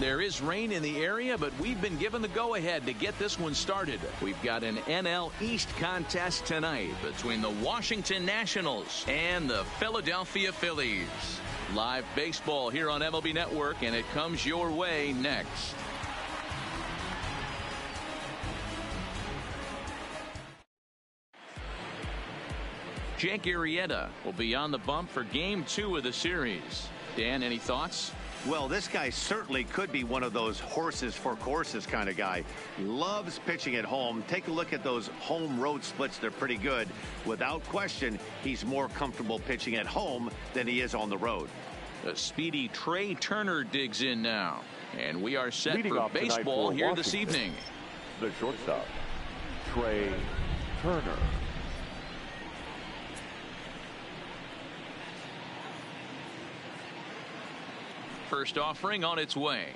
There is rain in the area, but we've been given the go-ahead to get this one started. We've got an NL East contest tonight between the Washington Nationals and the Philadelphia Phillies. Live baseball here on MLB Network, and it comes your way next. Jake Arrieta will be on the bump for Game 2 of the series. Dan, any thoughts? Well, this guy certainly could be one of those horses for courses kind of guy. Loves pitching at home. Take a look at those home road splits. They're pretty good. Without question, he's more comfortable pitching at home than he is on the road. The speedy Trey Turner digs in now. And we are set for baseball here Washington this evening. The shortstop, Trey Turner. First offering on its way.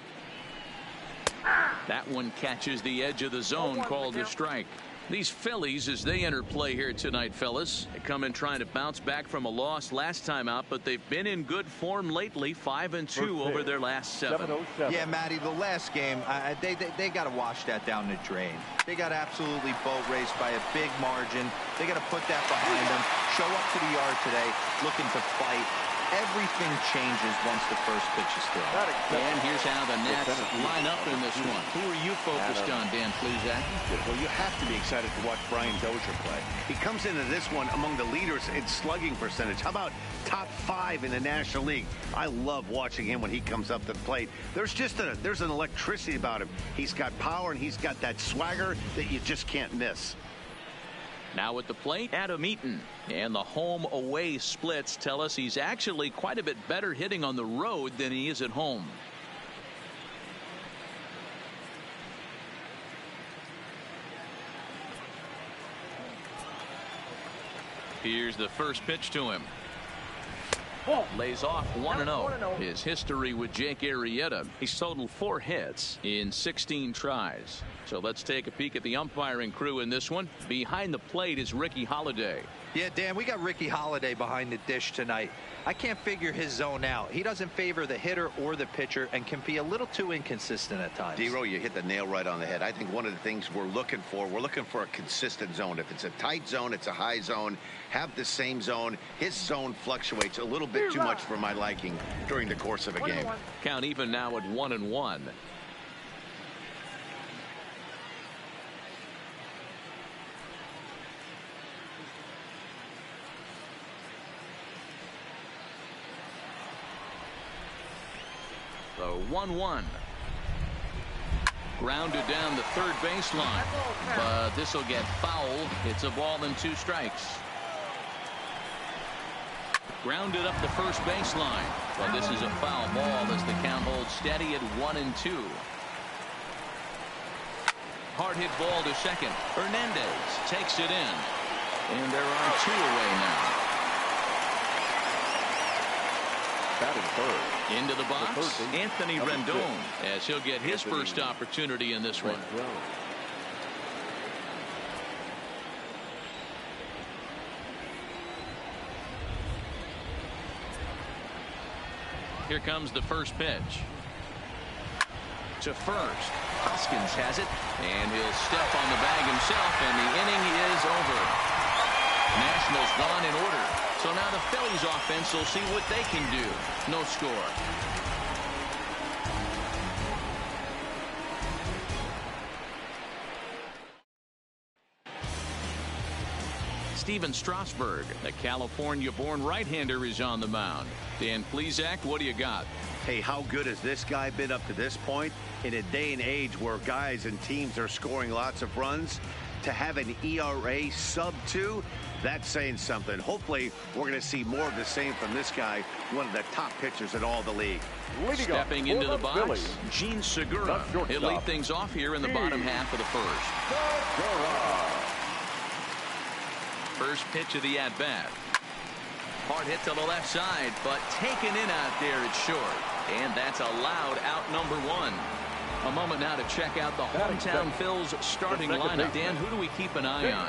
That one catches the edge of the zone, called a strike. These Phillies, as they enter play here tonight, fellas, they come in trying to bounce back from a loss last time out, but they've been in good form lately, 5-2 over their last 7. Yeah, Matty, the last game, they got to wash that down the drain. They got absolutely boat raced by a big margin. They got to put that behind them, show up to the yard today, looking to fight. Everything changes once the first pitch is thrown. And here's how the Nats line up in this one. Who are you focused on, Dan Plesac? Well, you have to be excited to watch Brian Dozier play. He comes into this one among the leaders in slugging percentage. How about top 5 in the National League? I love watching him when he comes up to the plate. There's an electricity about him. He's got power and he's got that swagger that you just can't miss. Now at the plate, Adam Eaton. And the home-away splits tell us he's actually quite a bit better hitting on the road than he is at home. Here's the first pitch to him. Lays off 1-0. His history with Jake Arrieta. He's totaled 4 hits in 16 tries. So let's take a peek at the umpiring crew in this one. Behind the plate is Ricky Holiday. Yeah, Dan, we got Ricky Holiday behind the dish tonight. I can't figure his zone out. He doesn't favor the hitter or the pitcher and can be a little too inconsistent at times. D-Row, you hit the nail right on the head. I think one of the things we're looking for a consistent zone. If it's a tight zone, it's a high zone. Have the same zone. His zone fluctuates a little bit too much for my liking during the course of a game. Count even now at 1-1. So 1-1. Grounded down the third baseline, but this will get foul. It's a ball and 2 strikes. Grounded up the first baseline, but this is a foul ball as the count holds steady at 1-2. Hard hit ball to second. Hernandez takes it in, and there are 2 away now. Batting third. Into the box, Anthony Rendon, as he'll get his first opportunity in this one. Here comes the first pitch. To first. Hoskins has it, and he'll step on the bag himself, and the inning is over. Nationals gone in order. So now the Phillies offense will see what they can do. No score. Steven Strasburg, the California-born right-hander, is on the mound. Dan Plesac, what do you got? Hey, how good has this guy been up to this point? In a day and age where guys and teams are scoring lots of runs, to have an ERA sub-2, that's saying something. Hopefully, we're going to see more of the same from this guy, one of the top pitchers in all the league. Stepping into the box, Phillies, Gene Segura. He'll lead things off here in the bottom half of the first. First pitch of the at-bat. Hard hit to the left side, but taken in out there, it's short. And that's a loud out number 1. A moment now to check out the hometown Phil's starting lineup. Dan, who do we keep an eye on?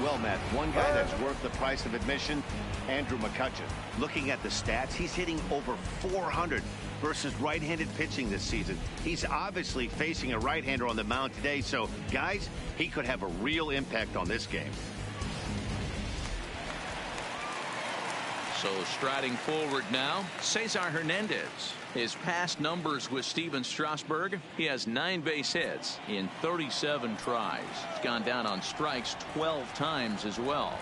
Well, Matt, one guy that's worth the price of admission, Andrew McCutchen. Looking at the stats, he's hitting over 400 versus right-handed pitching this season. He's obviously facing a right-hander on the mound today, so guys, he could have a real impact on this game. So striding forward now, Cesar Hernandez. His past numbers with Steven Strasburg, he has 9 base hits in 37 tries. He's gone down on strikes 12 times as well.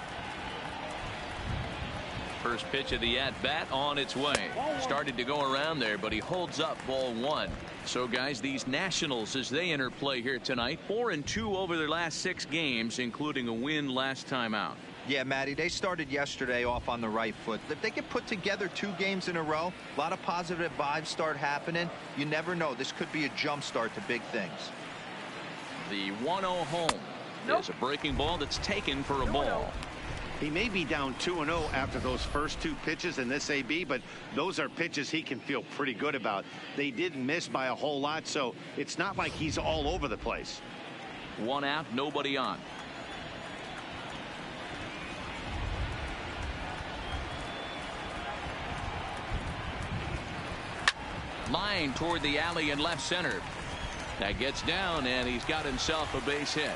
First pitch of the at-bat on its way. Started to go around there, but he holds up ball 1. So guys, these Nationals, as they enter play here tonight, 4-2 over their last 6 games, including a win last time out. Yeah, Matty, they started yesterday off on the right foot. If they can put together 2 games in a row, a lot of positive vibes start happening. You never know. This could be a jump start to big things. The 1-0 home is a breaking ball that's taken for a ball. He may be down 2-0 after those first 2 pitches in this AB, but those are pitches he can feel pretty good about. They didn't miss by a whole lot, so it's not like he's all over the place. 1 out, nobody on. Line toward the alley in left center. That gets down, and he's got himself a base hit.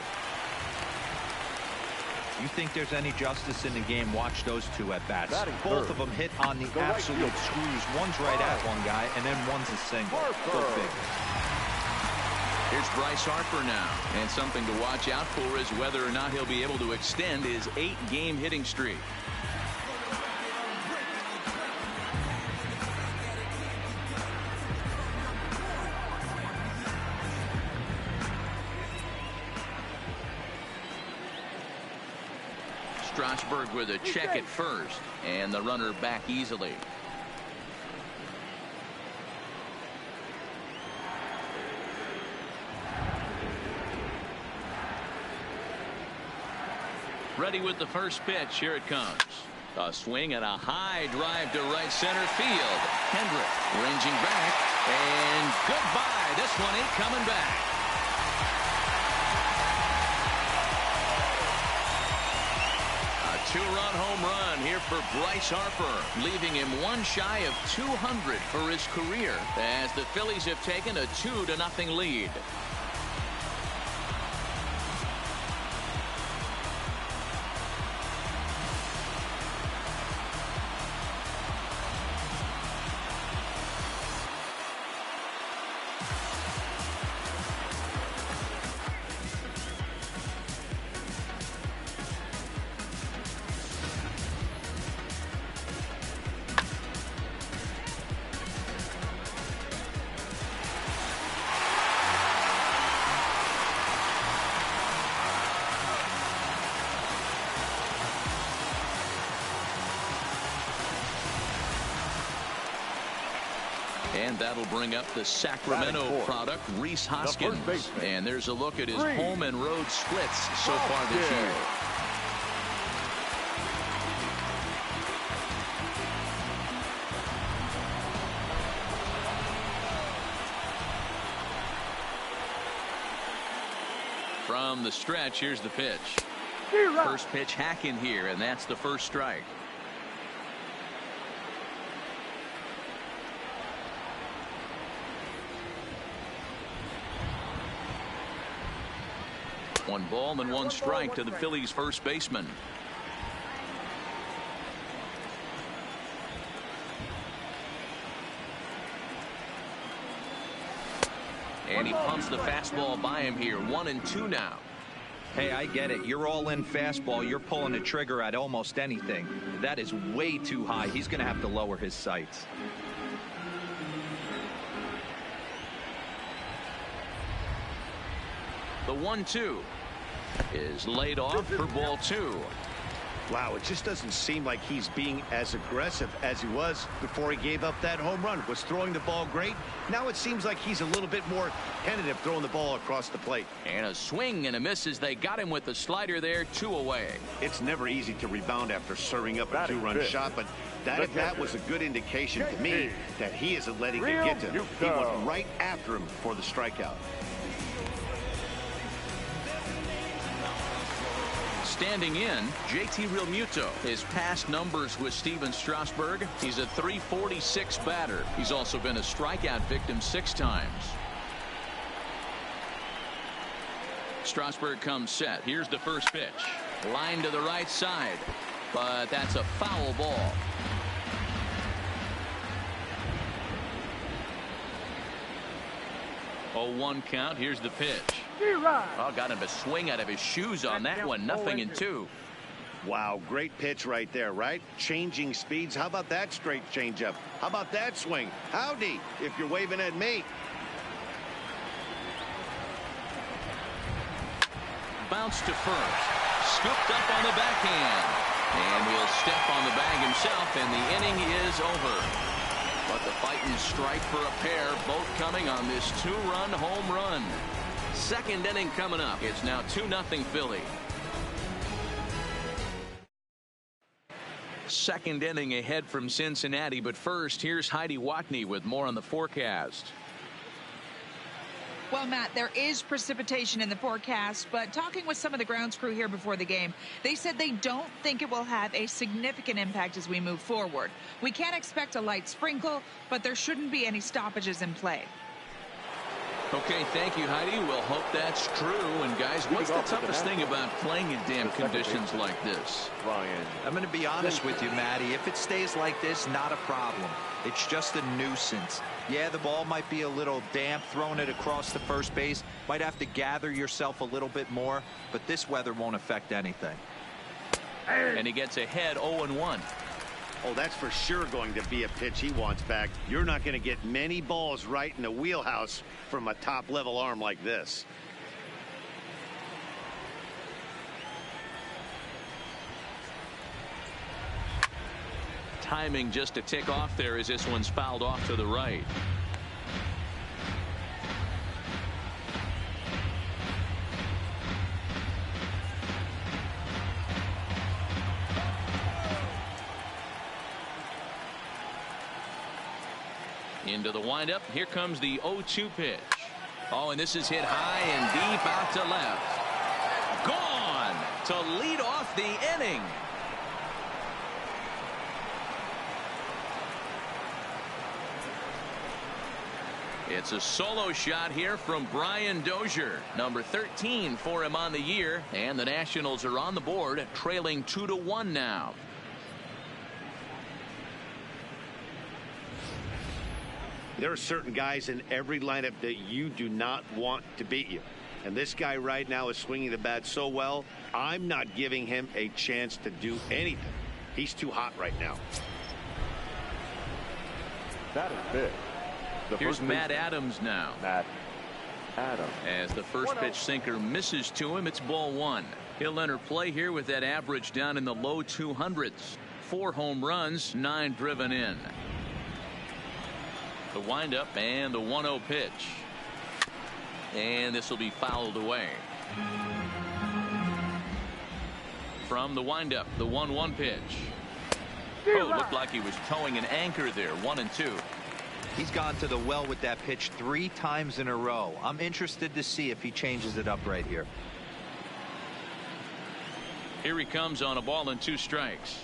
You think there's any justice in the game? Watch those 2 at bats. third. Both of them hit on the absolute screws. One's right at one guy, and then one's a single. Go big. Here's Bryce Harper now, and something to watch out for is whether or not he'll be able to extend his 8-game hitting streak. Strasburg with a check at first, and the runner back easily. Ready with the first pitch. Here it comes. A swing and a high drive to right center field. Hendrick ranging back, and goodbye. This one ain't coming back. A 2-run home run here for Bryce Harper, leaving him 1 shy of 200 for his career as the Phillies have taken a 2-0 lead. And that'll bring up the Sacramento product, Rhys Hoskins. And there's a look at his home and road splits so far this year. From the stretch, here's the pitch. First pitch hacking here, and that's the first strike. One ball and 1 strike to the Phillies first baseman. And he pumps the fastball by him here. 1-2 now. Hey, I get it. You're all in fastball. You're pulling the trigger at almost anything. That is way too high. He's going to have to lower his sights. The 1-2 is laid off for ball 2. Wow, it just doesn't seem like he's being as aggressive as he was before he gave up that home run. Was throwing the ball great. Now it seems like he's a little bit more tentative throwing the ball across the plate. And a swing and a miss as they got him with the slider there, 2 away. It's never easy to rebound after serving up a 2-run shot, but that at bat was a good indication to me that he isn't letting it get to him. He went right after him for the strikeout. standing in, JT Realmuto. His past numbers with Steven Strasburg, he's a .346 batter. He's also been a strikeout victim 6 times. Strasburg comes set. Here's the first pitch. Line to the right side, but that's a foul ball. 0-1 count. Here's the pitch. Oh, got him a swing out of his shoes on that one. 0-2. Wow, great pitch right there, right? Changing speeds. How about that straight changeup? How about that swing? Howdy, if you're waving at me. Bounce to first. Scooped up on the backhand. And he'll step on the bag himself, and the inning is over. But the fighting strike for a pair, both coming on this 2-run home run. Second inning coming up. It's now 2-0 Philly. Second inning ahead from Cincinnati, but first, here's Heidi Watney with more on the forecast. Well, Matt, there is precipitation in the forecast, but talking with some of the grounds crew here before the game, they said they don't think it will have a significant impact as we move forward. We can't expect a light sprinkle, but there shouldn't be any stoppages in play. Okay, thank you, Heidi. We'll hope that's true. And, guys, what's the toughest thing about playing in damp conditions like this? Ryan. I'm going to be honest with you, Matty. If it stays like this, not a problem. It's just a nuisance. Yeah, the ball might be a little damp, throwing it across the first base. Might have to gather yourself a little bit more, but this weather won't affect anything. And he gets ahead 0-1. Oh, that's for sure going to be a pitch he wants back. You're not going to get many balls right in the wheelhouse from a top-level arm like this. Timing just a tick off there as this one's fouled off to the right. Into the windup. Here comes the 0-2 pitch. Oh, and this is hit high and deep out to left. Gone to lead off the inning. It's a solo shot here from Brian Dozier, number 13 for him on the year, and the Nationals are on the board, trailing 2-1 now. There are certain guys in every lineup that you do not want to beat you. And this guy right now is swinging the bat so well, I'm not giving him a chance to do anything. He's too hot right now. That is big. Here's Matt Adams now. Matt Adams. As the first pitch sinker misses to him, it's ball 1. He'll enter play here with that average down in the low 200s. 4 home runs, 9 driven in. The windup and the 1-0 pitch. And this will be fouled away. From the windup, the 1-1 pitch. Oh, looked like he was towing an anchor there. 1-2. He's gone to the well with that pitch 3 times in a row. I'm interested to see if he changes it up right here. Here he comes on a ball and 2 strikes.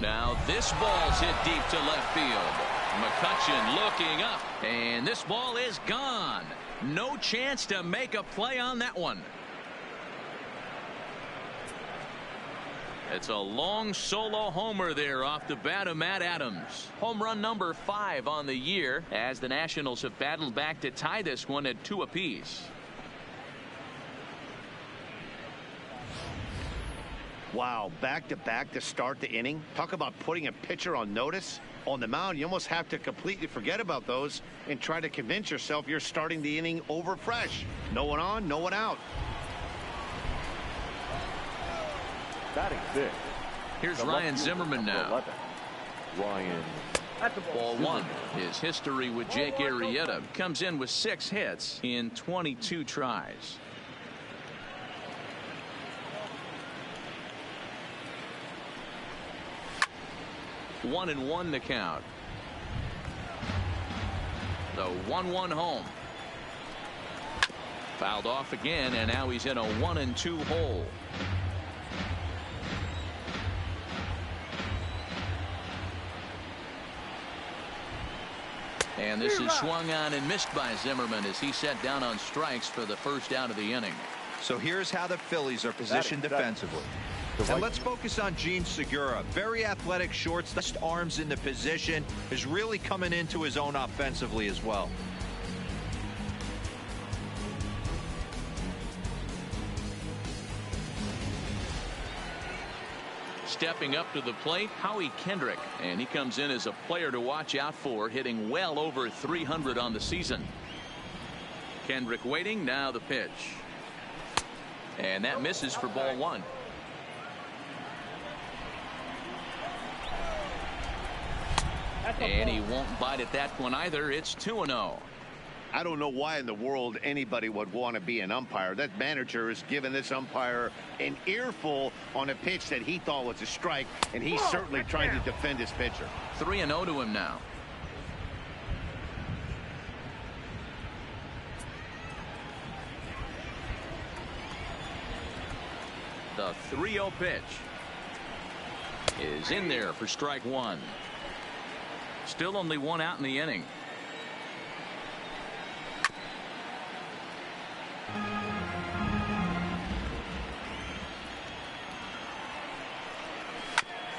Now this ball's hit deep to left field. McCutchen looking up, and this ball is gone. No chance to make a play on that one. It's a long solo homer there off the bat of Matt Adams. Home run number 5 on the year, as the Nationals have battled back to tie this one at 2 apiece. Wow, back-to-back to start the inning. Talk about putting a pitcher on notice. On the mound, you almost have to completely forget about those and try to convince yourself you're starting the inning over fresh. No one on, no one out. Batting 6. Here's Ryan Zimmerman now. 11. Ryan. Ball 1. His history with Jake Arrieta comes in with 6 hits in 22 tries. One and 1 the count. The 1-1 home. Fouled off again, and now he's in a 1-2 hole. And this is swung on and missed by Zimmerman as he set down on strikes for the first out of the inning. So here's how the Phillies are positioned defensively. And let's focus on Gene Segura. Very athletic shorts, best arms in the position, is really coming into his own offensively as well. Stepping up to the plate, Howie Kendrick, and he comes in as a player to watch out for, hitting well over 300 on the season. Kendrick waiting, now the pitch. And that misses for ball one. And he won't bite at that one either. It's 2-0. I don't know why in the world anybody would want to be an umpire. That manager has given this umpire an earful on a pitch that he thought was a strike, and he's certainly trying to defend his pitcher. 3-0 to him now. The 3-0 pitch is in there for strike one. Still only one out in the inning.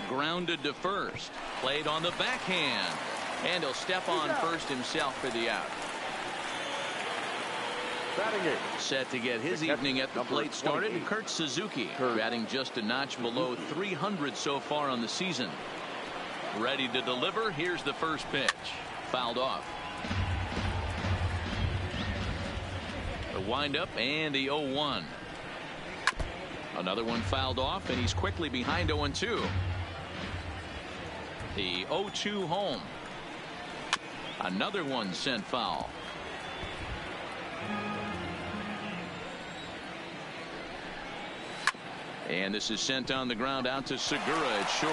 Grounded to first. Played on the backhand. And he'll step on first himself for the out. Set to get his evening at the plate started, Kurt Suzuki, batting just a notch below 300 so far on the season. Ready to deliver. Here's the first pitch. Fouled off. The windup and the 0-1. Another one fouled off, and he's quickly behind 0-2. The 0-2 home. Another one sent foul. And this is sent on the ground out to Segura at short.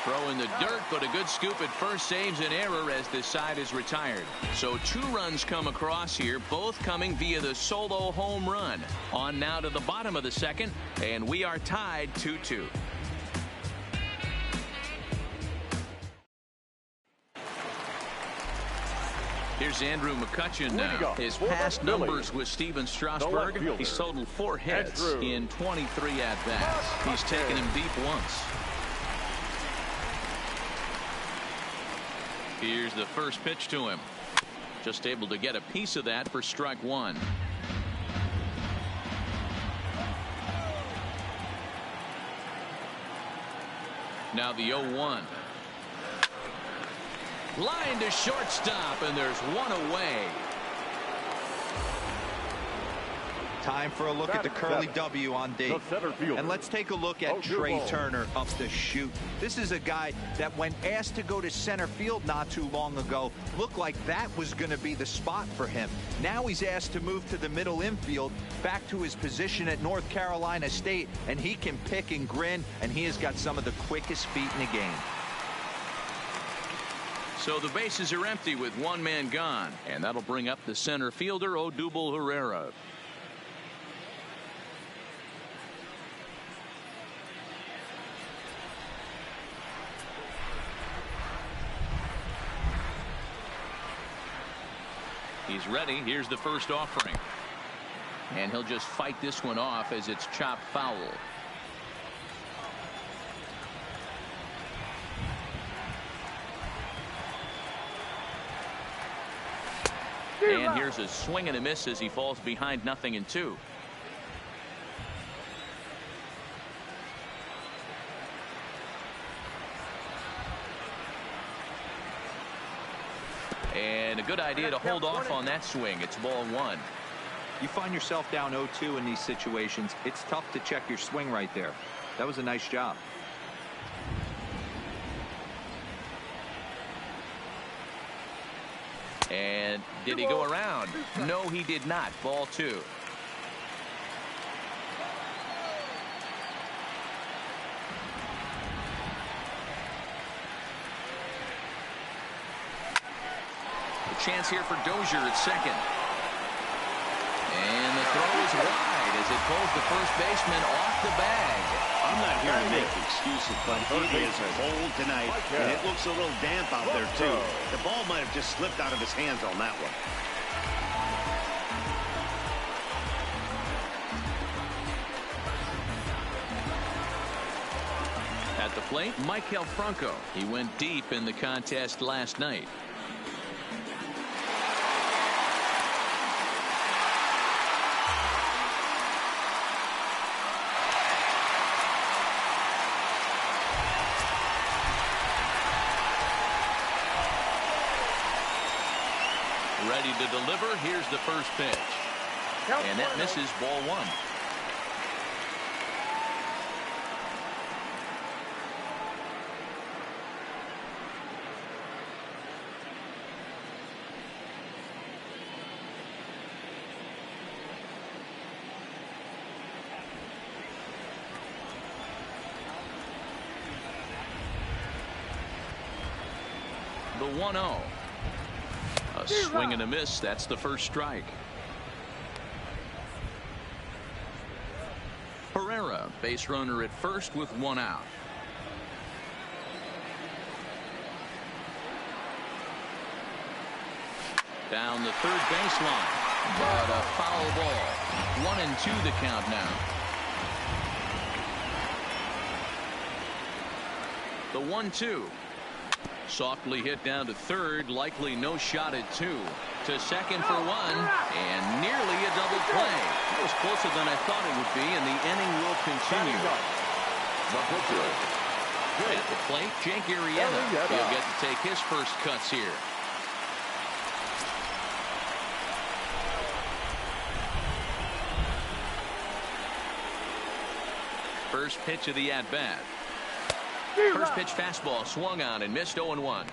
Throw in the dirt, but a good scoop at first saves an error as this side is retired. So 2 runs come across here, both coming via the solo home run. On now to the bottom of the second, and we are tied 2-2. Here's Andrew McCutchen now. His past numbers with Steven Strasburg, he's totaled 4 hits in 23 at-bats. He's taken him deep once. Here's the first pitch to him. Just able to get a piece of that for strike one. Now the 0-1. Line to shortstop, and there's one away. Time for a look at the curly W on D. And let's take a look at Trey Turner up the chute. This is a guy that when asked to go to center field not too long ago, looked like that was going to be the spot for him. Now he's asked to move to the middle infield, back to his position at North Carolina State, and he can pick and grin, and he has got some of the quickest feet in the game. So the bases are empty with one man gone, and that'll bring up the center fielder, Odubel Herrera. He's ready. Here's the first offering. And he'll just fight this one off as it's chopped foul. And here's a swing and a miss as he falls behind 0-2. And a good idea to hold off on that swing. It's ball one. You find yourself down 0-2 in these situations, it's tough to check your swing right there. That was a nice job. And did he go around? No, he did not. Ball two. A chance here for Dozier at second. And pulls the first baseman off the bag. I'm not here to make excuses, but he is cold tonight, and it looks a little damp out there, too. The ball might have just slipped out of his hands on that one. At the plate, Maikel Franco. He went deep in the contest last night. Ready to deliver. Here's the first pitch. And that misses, ball one. The 1-0. A swing and a miss. That's the first strike. Herrera, base runner at first with one out. Down the third baseline, but a foul ball. 1-2 the count now. The 1-2. Softly hit down to third, likely no shot at two. To second for one, and nearly a double play. It was closer than I thought it would be, and the inning will continue. At the plate, Jake Arrieta. He'll get to take his first cuts here. First pitch of the at-bat. First pitch fastball swung on and missed. 0-1.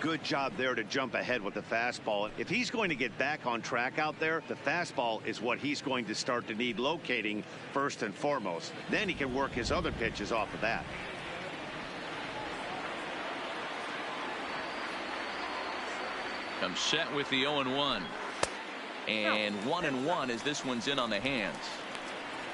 Good job there to jump ahead with the fastball. If he's going to get back on track out there, the fastball is what he's going to start to need locating first and foremost. Then he can work his other pitches off of that. Comes set with the 0-1. And 1-1 as this one's in on the hands.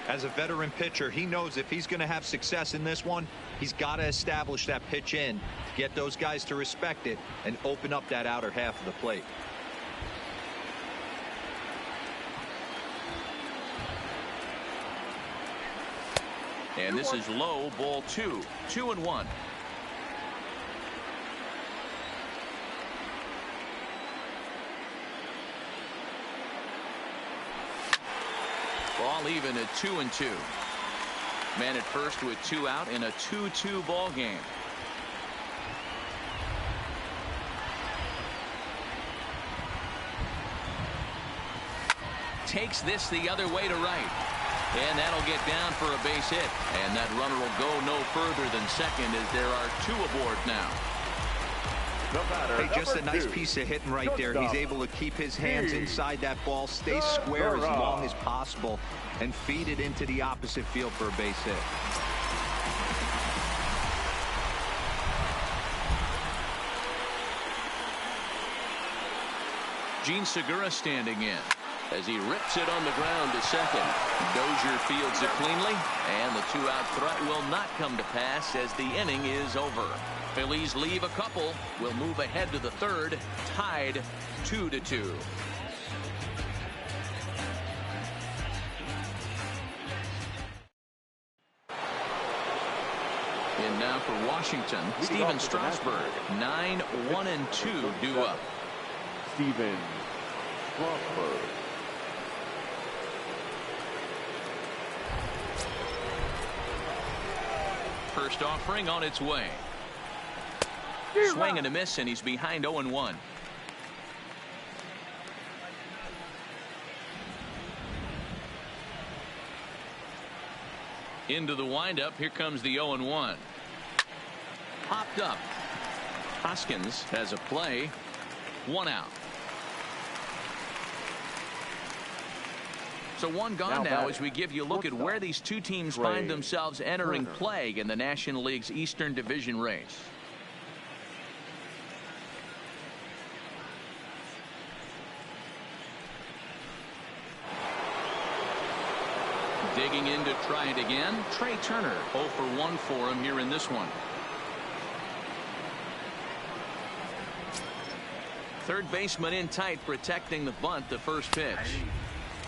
As a veteran pitcher, he knows if he's going to have success in this one, he's got to establish that pitch in to get those guys to respect it and open up that outer half of the plate. And this is low, ball two. 2-1. Ball even at 2-2. Man at first with two out in a 2-2 ball game. Takes this the other way to right. And that'll get down for a base hit. And that runner will go no further than second as there are two aboard now. Hey, just a nice piece of hitting right there. He's able to keep his hands inside that ball, stay square as long as possible, and feed it into the opposite field for a base hit. Gene Segura standing in as he rips it on the ground to second. Dozier fields it cleanly, and the two-out threat will not come to pass as the inning is over. Phillies leave a couple. Will move ahead to the third, tied 2-2. And now for Washington, Steven Strasburg. 9-1-2 due up. Steven Strasburg. First offering on its way. Swing and a miss, and he's behind 0-1. Into the windup. Here comes the 0-1. Popped up. Hoskins has a play. One out. So one gone now as we give you a look at where these two teams find themselves entering play in the National League's Eastern Division race. Digging in to try it again, Trey Turner. 0 for 1 for him here in this one. Third baseman in tight, protecting the bunt. The first pitch.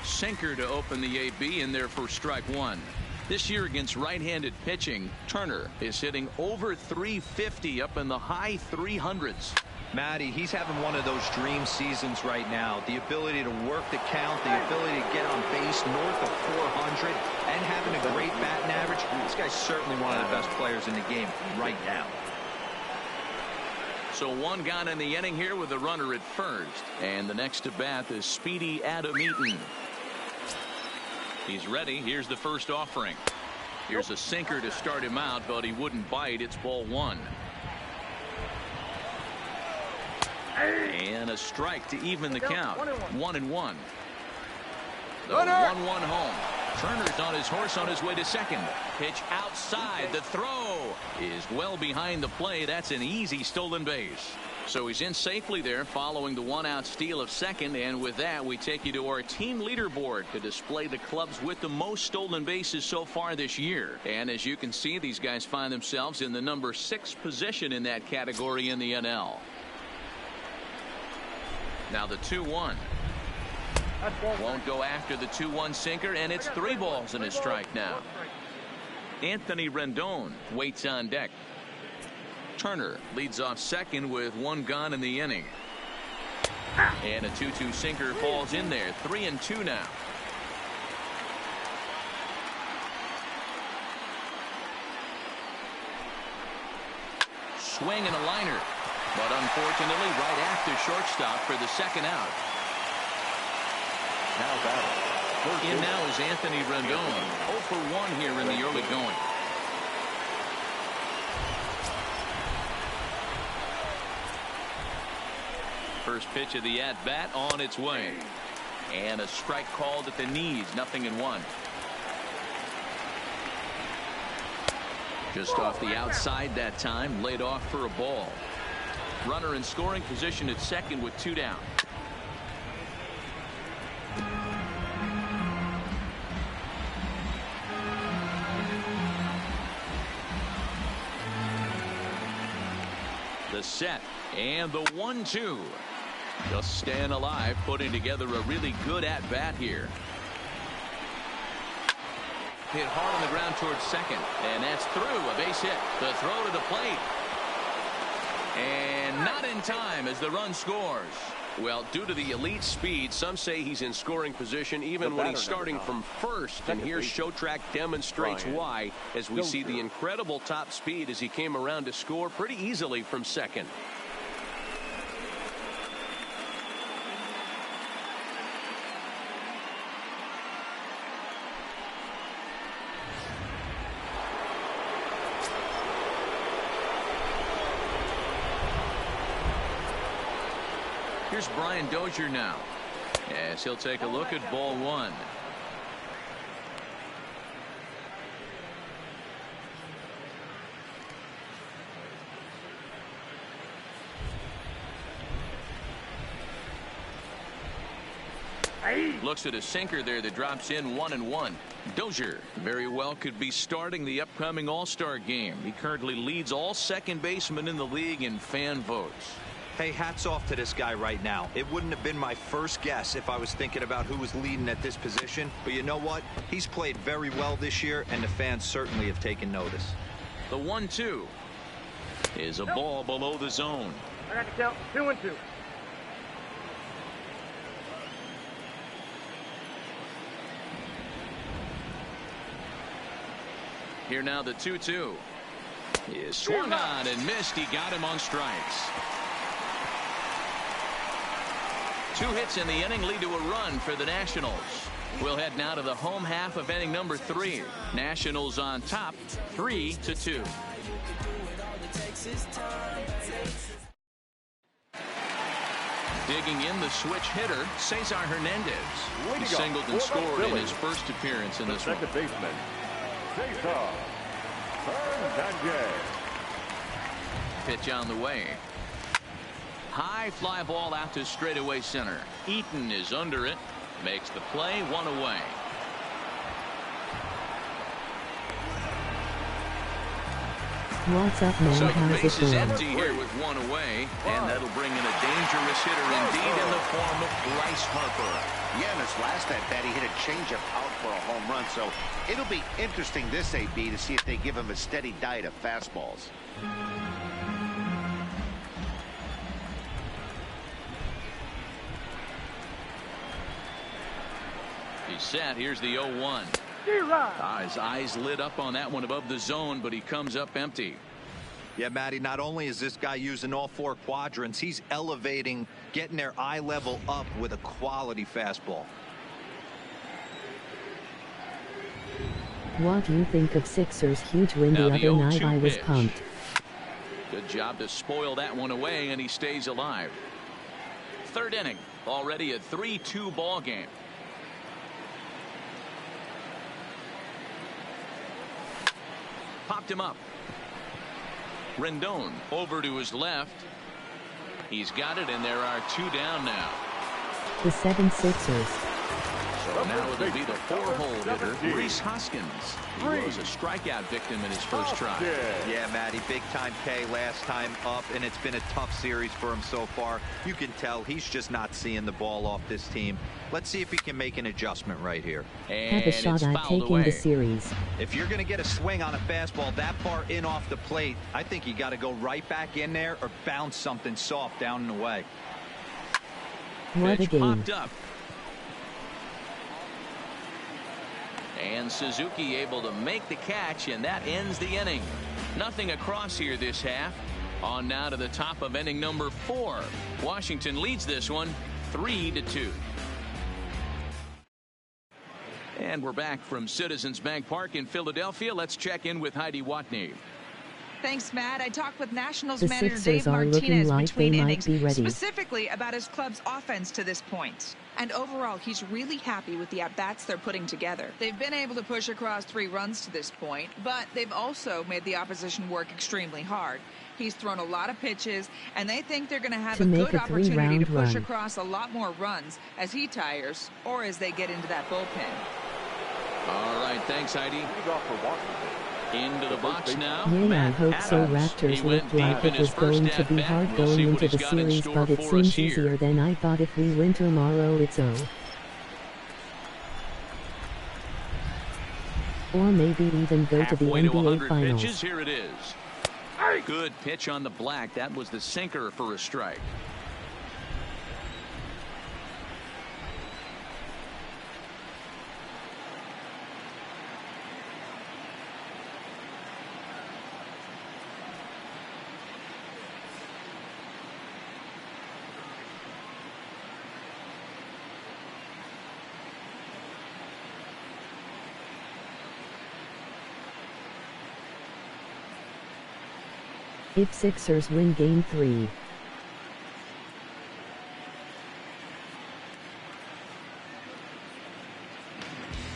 Sinker to open the AB in there for strike one. This year against right-handed pitching, Turner is hitting over 350, up in the high 300s. Matty, he's having one of those dream seasons right now. The ability to work the count, the ability to get on base north of 400, and having a great batting average. This guy's certainly one of the best players in the game right now. So one gone in the inning here with a runner at first. And the next to bat is speedy Adam Eaton. He's ready. Here's the first offering. Here's a sinker to start him out, but he wouldn't bite. It's ball one. And a strike to even the count. 1-1. The 1-1 home. Turner's on his horse on his way to second. Pitch outside. The throw is well behind the play. That's an easy stolen base. So he's in safely there following the one-out steal of second. And with that, we take you to our team leaderboard to display the clubs with the most stolen bases so far this year. And as you can see, these guys find themselves in the number 6 position in that category in the NL. Now the 2-1. Won't go after the 2-1 sinker, and it's 3 balls and a strike now. Anthony Rendon waits on deck. Turner leads off second with 1 gone in the inning. And a 2-2 sinker falls in there. 3-2 now. Swing and a liner. But unfortunately, right after shortstop for the second out. In now is Anthony Rendon. 0 for 1 here in the early going. First pitch of the at-bat on its way. And a strike called at the knees. 0-1. Just off the outside that time. Laid off for a ball. Runner in scoring position at second with 2 down. The set and the 1-2. Just staying alive, putting together a really good at-bat here. Hit hard on the ground towards second, and that's through. A base hit. The throw to the plate. And not in time as the run scores. Well, due to the elite speed, some say he's in scoring position even when he's starting from first. And here Showtrack demonstrates why, as we see the incredible top speed as he came around to score pretty easily from second. Here's Brian Dozier now, as he'll take a look at ball one. Looks at a sinker there that drops in. 1-1. Dozier very well could be starting the upcoming All-Star game. He currently leads all second basemen in the league in fan votes. Hey, hats off to this guy right now. It wouldn't have been my first guess if I was thinking about who was leading at this position. But you know what? He's played very well this year, and the fans certainly have taken notice. The 1-2 is a ball below the zone. I got to count. 2-2. Here now the 2-2 is swung on and missed. He got him on strikes. 2 hits in the inning lead to a run for the Nationals. We'll head now to the home half of inning number 3. Nationals on top 3-2. Digging in the switch hitter, Cesar Hernandez. He singled and scored in his first appearance in this one. Second baseman, Cesar Hernandez. Pitch on the way. High fly ball out to straightaway center. Eaton is under it. Makes the play. 1 away. What's up, man? So the How's base it is going? empty here with one away, and that'll bring in a dangerous hitter indeed in the form of Bryce Harper. Yeah, in his last at bat, he hit a changeup out for a home run, so it'll be interesting this AB to see if they give him a steady diet of fastballs. He's set. Here's the 0-1. His eyes lit up on that one above the zone, but he comes up empty. Yeah, Matty, not only is this guy using all four quadrants, he's elevating, getting their eye level up with a quality fastball. What do you think of Sixers' huge win the other night? I was pumped. Good job to spoil that one away, and he stays alive. Third inning, already a 3-2 ball game. Popped him up. Rendon over to his left. He's got it, and there are two down now. The 76ers. So now it'll be the four-hole hitter, Rhys Hoskins. He was a strikeout victim in his first try. Yeah, Matty, big-time K last time up, and it's been a tough series for him so far. You can tell he's just not seeing the ball off this team. Let's see if he can make an adjustment right here. Have a shot at taking the series. If you're going to get a swing on a fastball that far in off the plate, I think you got to go right back in there or bounce something soft down and away. What a game. Popped up. And Suzuki able to make the catch, and that ends the inning. Nothing across here this half. On now to the top of inning number 4. Washington leads this one 3-2. And we're back from Citizens Bank Park in Philadelphia. Let's check in with Heidi Watney. Thanks, Matt. I talked with Nationals The manager Sixers Dave are Martinez looking like between they might innings, be ready. specifically about his club's offense to this point. And overall, he's really happy with the at-bats they're putting together. They've been able to push across 3 runs to this point, but they've also made the opposition work extremely hard. He's thrown a lot of pitches, and they think they're going to have a good opportunity to push across a lot more runs as he tires or as they get into that bullpen. All right, thanks, Heidi. Into the box now. Yeah, I hope so. Raptors looked like it was going to be hard going into the series, but it seems easier than I thought. If we win tomorrow, it's O. Or maybe even go to the NBA Finals. Pitches, here it is. Good pitch on the black. That was the sinker for a strike. If Sixers win Game 3.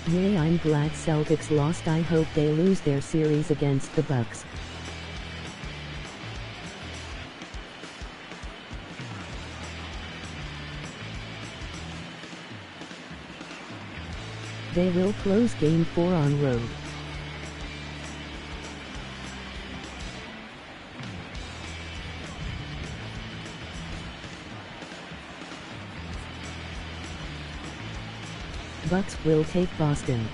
Yeah, I'm glad Celtics lost. I hope they lose their series against the Bucks. They will close Game 4 on road. Bucks will take Boston.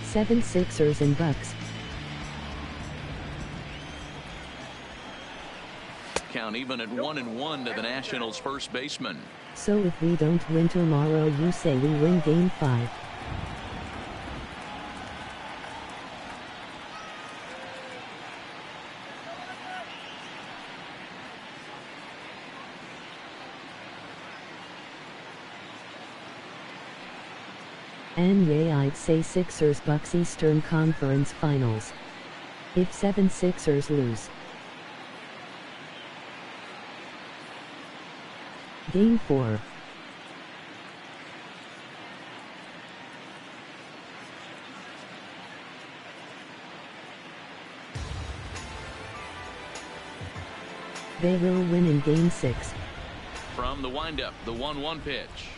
Seven Sixers and Bucks. Count even at 1-1 to the Nationals' first baseman. So if we don't win tomorrow, you say we win Game 5. And yeah, I'd say Sixers Bucks Eastern Conference Finals. If 7 Sixers lose. Game 4. They will win in Game 6. From the windup, the 1-1 pitch.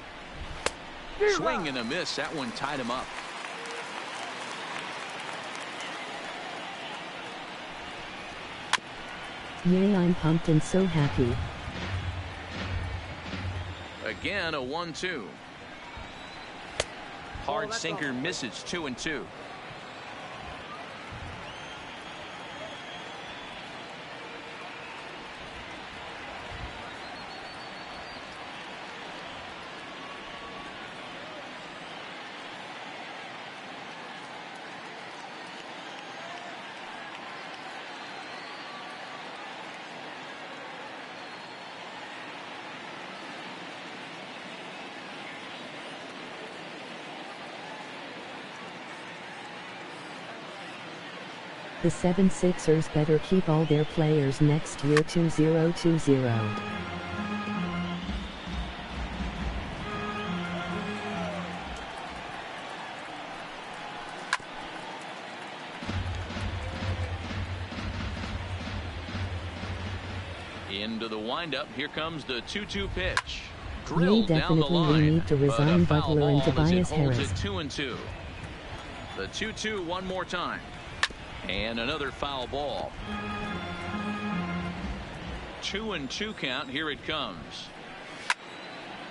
Swing and a miss. That one tied him up. Yay, I'm pumped and so happy. Again, a 1-2. Hard sinker misses. 2-2. The 76ers better keep all their players next year. 2020. Into the windup. Here comes the 2-2 pitch. They Drilled down the definitely line. need to resign But a foul Butler and ball as it Tobias holds Harris. it 2-2. The 2-2 one more time. And another foul ball. 2-2 count. Here it comes.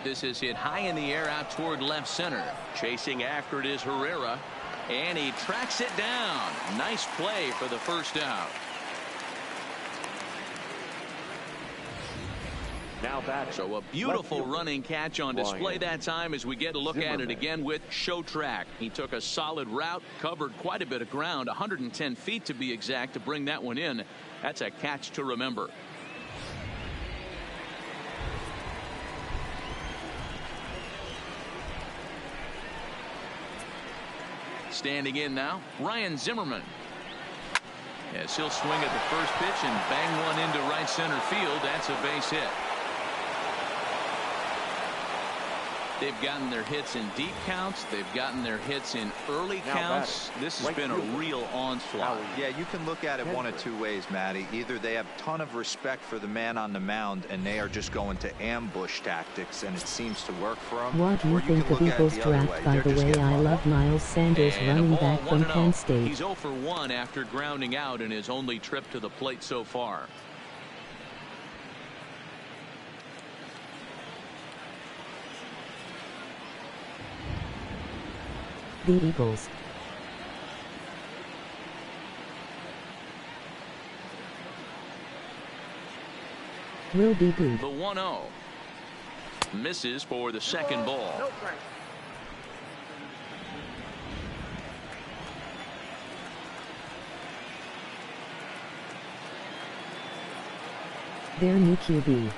This is hit high in the air out toward left center. Chasing after it is Herrera. And he tracks it down. Nice play for the first out. Now back. So a beautiful running catch on display that time as we get a look at it again with Show Track. He took a solid route, covered quite a bit of ground, 110 feet to be exact, to bring that one in. That's a catch to remember. Standing in now, Ryan Zimmerman. As he'll swing at the first pitch and bang one into right center field. That's a base hit. They've gotten their hits in deep counts. They've gotten their hits in early counts. This has been a real onslaught. Yeah, you can look at it one of two ways, Matty. Either they have a ton of respect for the man on the mound and they are just going to ambush tactics and it seems to work for them. What do you think of Eagles draft, by the way? I love Miles Sanders, running back from Penn State. He's 0 for 1 after grounding out in his only trip to the plate so far. The Eagles. Will be good. The 1-0. Misses for the second ball. Their new QB.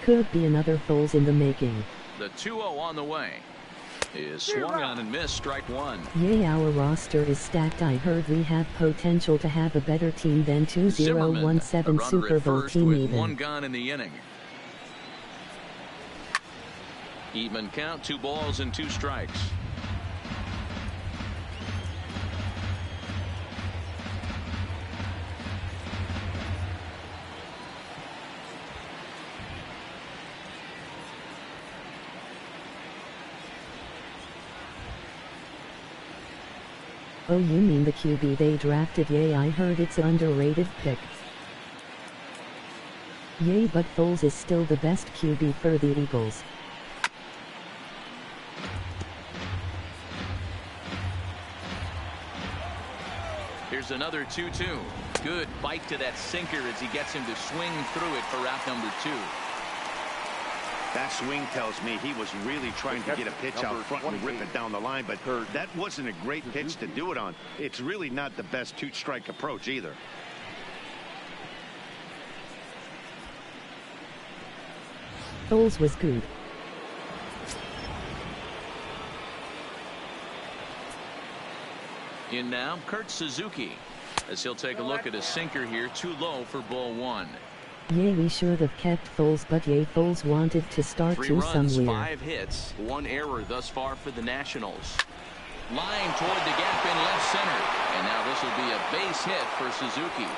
Could be another Foles in the making. The 2-0 on the way. Is swung on and missed. Strike one. Yay, our roster is stacked. I heard we have potential to have a better team than 2017 Super Bowl team even. One gone in the inning. Even count, 2 balls and 2 strikes. Oh, you mean the QB they drafted? Yay, I heard it's an underrated pick. Yay, but Foles is still the best QB for the Eagles. Here's another 2-2. Good bite to that sinker as he gets him to swing through it for out number 2. That swing tells me he was really trying to get a pitch out front and rip it down the line, but that wasn't a great pitch to do it on. It's really not the best 2-strike approach either. Foles was good. In now, Kurt Suzuki, as he'll take a look at a sinker here, too low for ball 1. Yeah, we should have kept Foles, but yeah, Foles wanted to start 3 to runs, somewhere. 5 hits, 1 error thus far for the Nationals. Line toward the gap in left center. And now this will be a base hit for Suzuki.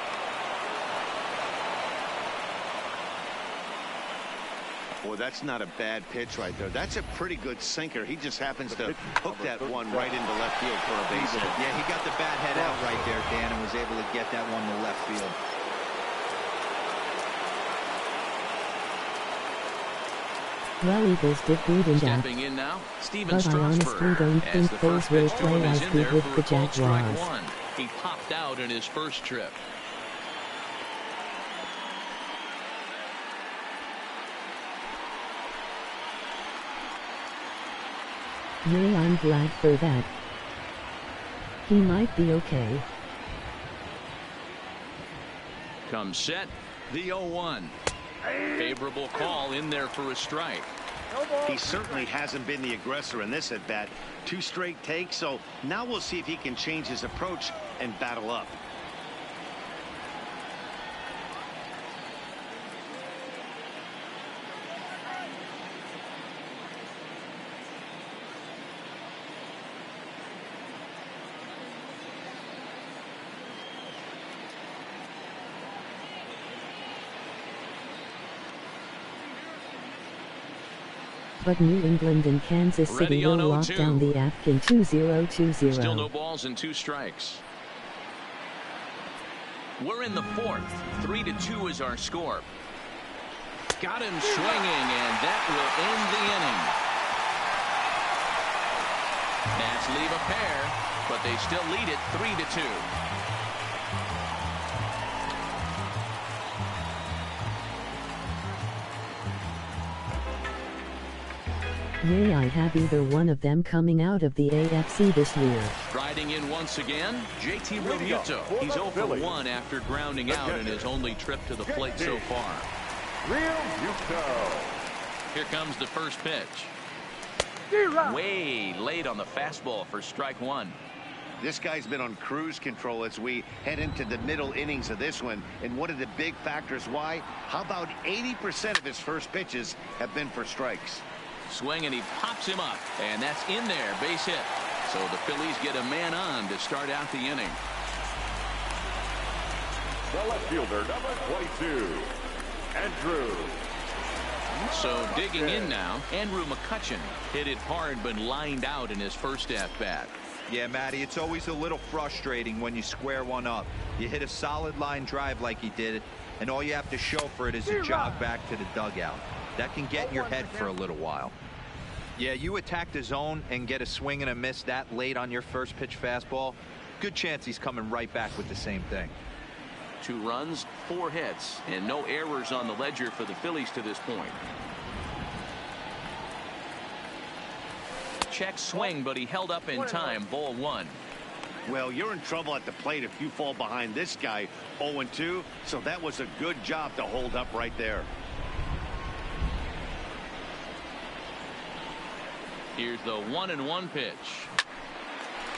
Boy, that's not a bad pitch right there. That's a pretty good sinker. He just happens to hook that one right into left field for a base hit. Yeah, he got the bat head out right there, Dan, and was able to get that one to left field. Well, Eagles did good in that. Stepping in now, Steven But I honestly Strasburg. don't As think the Foles first will pitch to him play is as in good there with for the a called strike Jaguars. 1. He popped out in his first trip. Yay, I'm glad for that. He might be okay. Comes set, the 0-1. Favorable call in there for a strike. He certainly hasn't been the aggressor in this at bat. 2 straight takes, so now we'll see if he can change his approach and battle up. But New England and Kansas City will lock down the Afghan 2020. Still no balls and 2 strikes. We're in the 4th. 3-2 is our score. Got him swinging, and that will end the inning. Nats leave a pair, but they still lead it 3-2. Yay, I have either one of them coming out of the AFC this year. Striding in once again, JT Realmuto. He's 0 for 1 after grounding out in his only trip to the plate so far. Realmuto. Here comes the first pitch. Way late on the fastball for strike 1. This guy's been on cruise control as we head into the middle innings of this one. And one of the big factors why, how about 80% of his first pitches have been for strikes? Swing, and he pops him up, and that's in there, base hit. So the Phillies get a man on to start out the inning. The left fielder, number 22, Andrew. So digging in now, Andrew McCutchen hit it hard but lined out in his first at-bat. Yeah, Matty, it's always a little frustrating when you square one up. You hit a solid line drive like he did, and all you have to show for it is a jog back to the dugout. That can get in your head for a little while. Yeah, you attack the zone and get a swing and a miss that late on your first pitch fastball. Good chance he's coming right back with the same thing. 2 runs, 4 hits, and no errors on the ledger for the Phillies to this point. Check swing, but he held up in time. Ball 1. Well, you're in trouble at the plate if you fall behind this guy 0-2, so that was a good job to hold up right there. Here's the 1-1 pitch.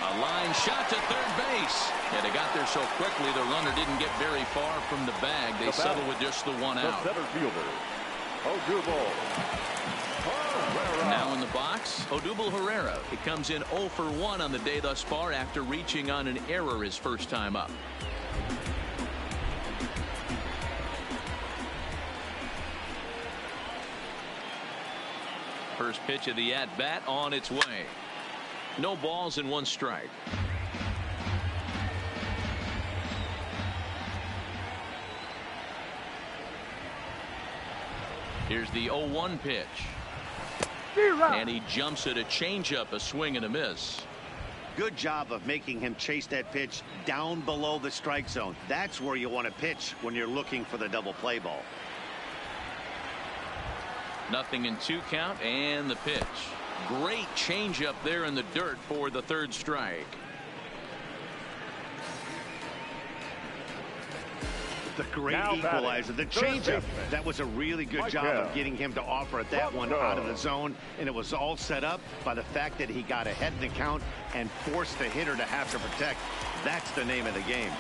A line shot to third base. And they got there so quickly the runner didn't get very far from the bag. They settled with just the 1 out. The center fielder, Odubel. Now in the box, Odubel Herrera. It comes in 0 for 1 on the day thus far after reaching on an error his first time up. First pitch of the at-bat on its way. No balls and 1 strike. Here's the 0-1 pitch. And he jumps at a changeup, a swing and a miss. Good job of making him chase that pitch down below the strike zone. That's where you want to pitch when you're looking for the double play ball. Nothing in 2 count, and the pitch. Great changeup there in the dirt for the 3rd strike. The great equalizer, the changeup. That was a really good job of getting him to offer at that one out of the zone, and it was all set up by the fact that he got ahead in the count and forced the hitter to have to protect. That's the name of the game.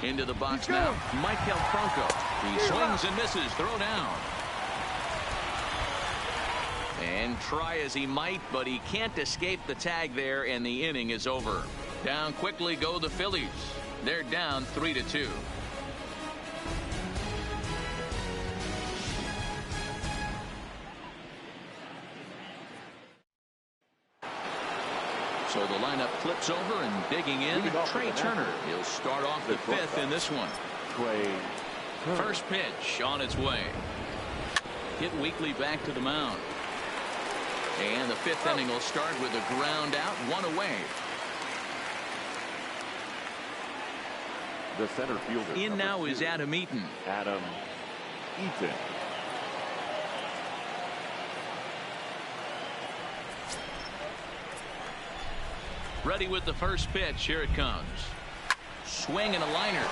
Into the box now, Michael Franco. He swings and misses. Throw down. And try as he might, but he can't escape the tag there, and the inning is over. Down quickly go the Phillies. They're down 3-2. So the lineup flips over, and digging in, Trey Turner. He'll start off the fifth in this one. First pitch on its way. Hit weakly back to the mound. And the fifth inning will start with a ground out, one away. The center fielder. In now is Adam Eaton. Ready with the first pitch. Here it comes. Swing and a liner.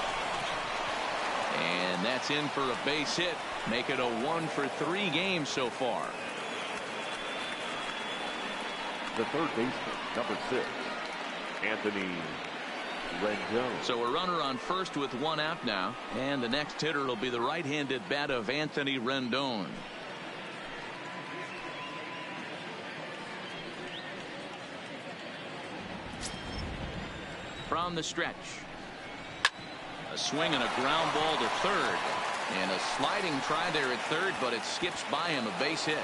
And that's in for a base hit. Make it a 1-for-3 game so far. The third baseman, number 6, Anthony Rendon. So a runner on first with one out now. And the next hitter will be the right-handed bat of Anthony Rendon. From the stretch. A swing and a ground ball to third. And a sliding try there at third, but it skips by him, a base hit.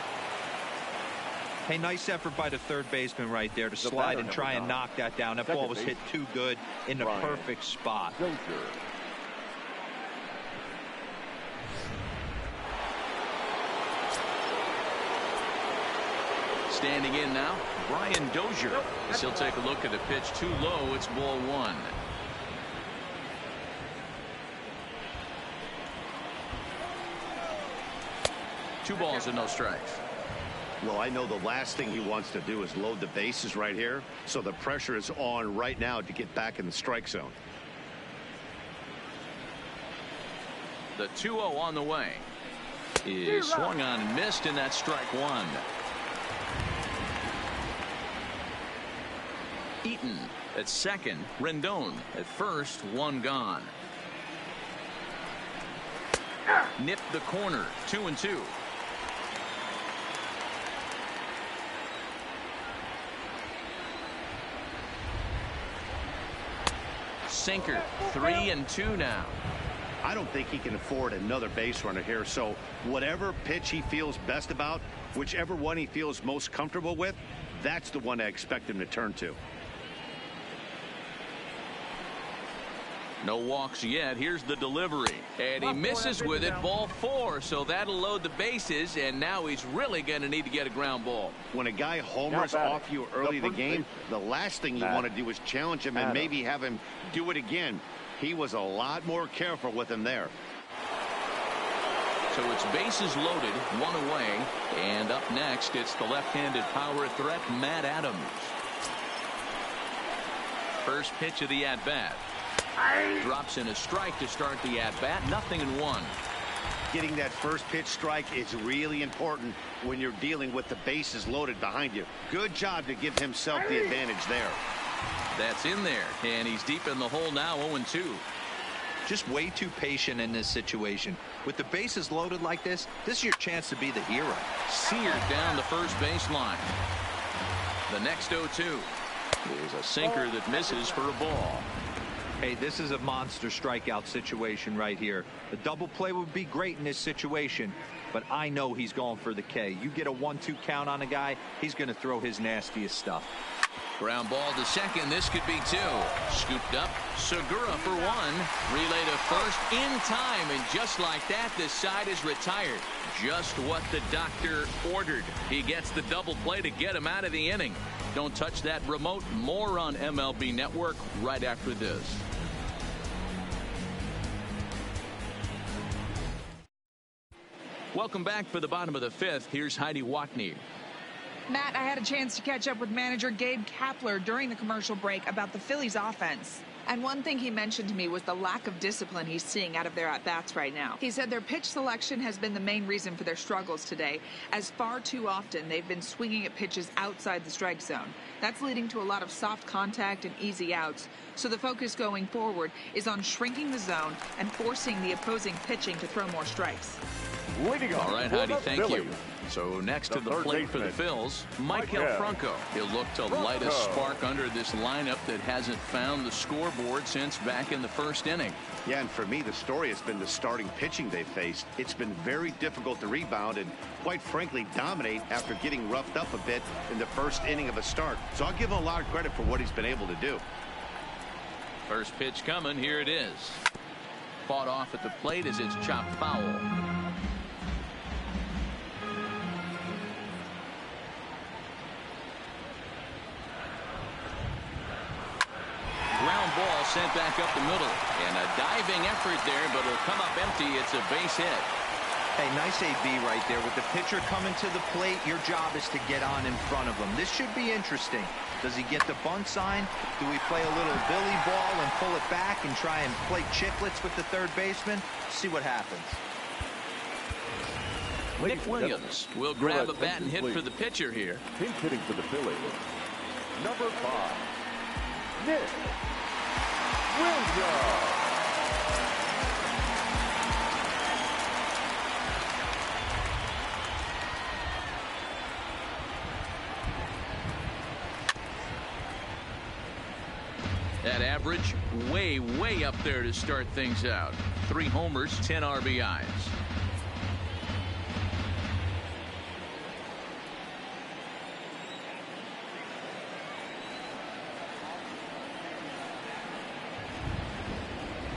Hey, nice effort by the third baseman right there to slide and try and knock that down. That ball was hit too good in the perfect spot. Standing in now, Brian Dozier. As he'll take a look at the pitch too low. It's ball one. Two balls and no strikes. Well, I know the last thing he wants to do is load the bases right here. So the pressure is on right now to get back in the strike zone. The 2-0 on the way. Is swung on and missed, and that's strike one. Eaton at second. Rendon at first. One gone. Nipped the corner. 2-2. Sinker. 3-2 now. I don't think he can afford another base runner here. So whatever pitch he feels best about, whichever one he feels most comfortable with, that's the one I expect him to turn to. No walks yet. Here's the delivery. And he misses with it. Ball four. So that'll load the bases. And now he's really going to need to get a ground ball. When a guy homers off you early in the game, the last thing you want to do is challenge him and maybe have him do it again. He was a lot more careful with him there. So it's bases loaded, one away. And up next, it's the left-handed power threat, Matt Adams. First pitch of the at-bat. Drops in a strike to start the at-bat. 0-1. Getting that first pitch strike is really important when you're dealing with the bases loaded behind you. Good job to give himself the advantage there. That's in there, and he's deep in the hole now. 0-2. Just way too patient in this situation. With the bases loaded like this is your chance to be the hero. Seared down the first baseline. The next 0-2 is a sinker that misses for a ball. Hey, this is a monster strikeout situation right here. A double play would be great in this situation, but I know he's going for the K. You get a 1-2 count on a guy, he's going to throw his nastiest stuff. Ground ball to second. This could be two. Scooped up. Segura for one. Relay to first in time, and just like that, this side is retired. Just what the doctor ordered. He gets the double play to get him out of the inning. Don't touch that remote. More on MLB Network right after this. Welcome back for the bottom of the fifth. Here's Heidi Watney. Matt, I had a chance to catch up with manager Gabe Kapler during the commercial break about the Phillies offense. And one thing he mentioned to me was the lack of discipline he's seeing out of their at-bats right now. He said their pitch selection has been the main reason for their struggles today, as far too often they've been swinging at pitches outside the strike zone. That's leading to a lot of soft contact and easy outs. So the focus going forward is on shrinking the zone and forcing the opposing pitching to throw more strikes. All right, Heidi, thank you. So next to the plate for the Phils, Michael Franco. He'll look to light a spark under this lineup that hasn't found the scoreboard since back in the first inning. Yeah, and for me, the story has been the starting pitching they faced. It's been very difficult to rebound and, quite frankly, dominate after getting roughed up a bit in the first inning of a start. So I'll give him a lot of credit for what he's been able to do. First pitch coming. Here it is. Fought off at the plate as it's chopped foul. Ground ball sent back up the middle. And a diving effort there, but it'll come up empty. It's a base hit. Hey, nice AB right there. With the pitcher coming to the plate, your job is to get on in front of him. This should be interesting. Does he get the bunt sign? Do we play a little Billy ball and pull it back and try and play chicklets with the third baseman? See what happens. Nick Williams will grab a bat and hit for the pitcher here. Pinch hitting for the Phillies, number 5, Nick Williams. That average way up there to start things out. 3 homers, 10 RBIs.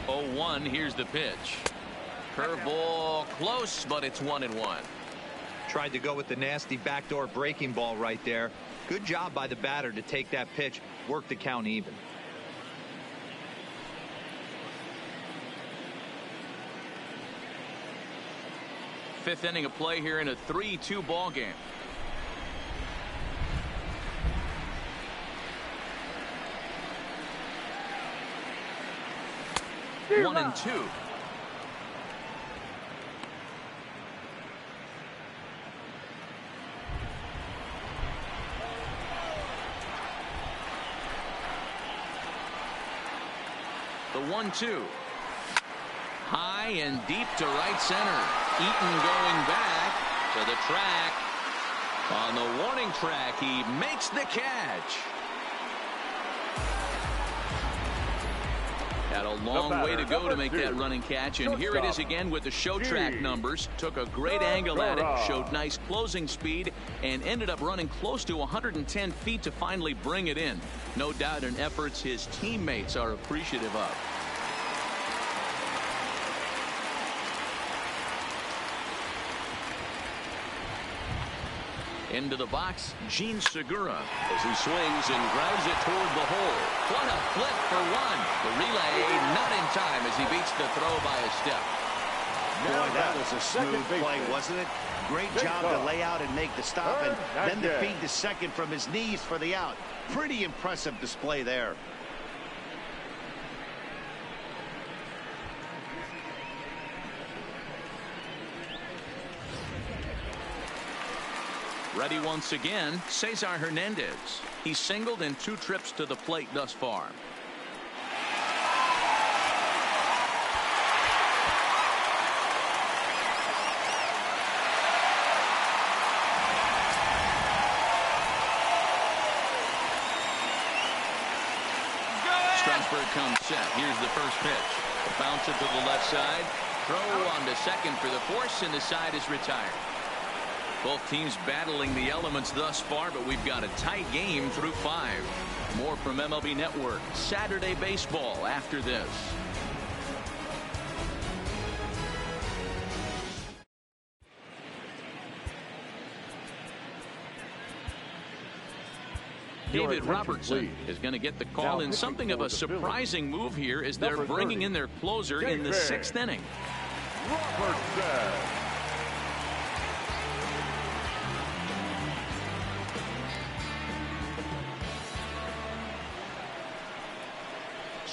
Oh, 1, here's the pitch. Curveball close, but it's 1-1. Tried to go with the nasty backdoor breaking ball right there. Good job by the batter to take that pitch, work the count even. Fifth inning of play here in a 3-2 ball game. One and two. The 1-2. High and deep to right center. Eaton going back to the track. On the warning track, he makes the catch. Had a long way to go to make that running catch, and here it is again with the show track numbers. Took a great angle at it, showed nice closing speed, and ended up running close to 110 feet to finally bring it in. No doubt in efforts his teammates are appreciative of. Into the box, Gene Segura as he swings and grounds it toward the hole. What a flip for one. The relay not in time as he beats the throw by a step. Boy, that was a smooth play, wasn't it? Great job to lay out and make the stop, and then to feed the second from his knees for the out. Pretty impressive display there. Ready once again, Cesar Hernandez. He's singled in 2 trips to the plate thus far. Strasburg comes set. Here's the first pitch. Bounce it to the left side. Throw on to second for the force, and the side is retired. Both teams battling the elements thus far, but we've got a tight game through 5. More from MLB Network Saturday Baseball after this. David Robertson is going to get the call in something of a surprising move here as they're bringing in their closer in the 6th inning. Robertson.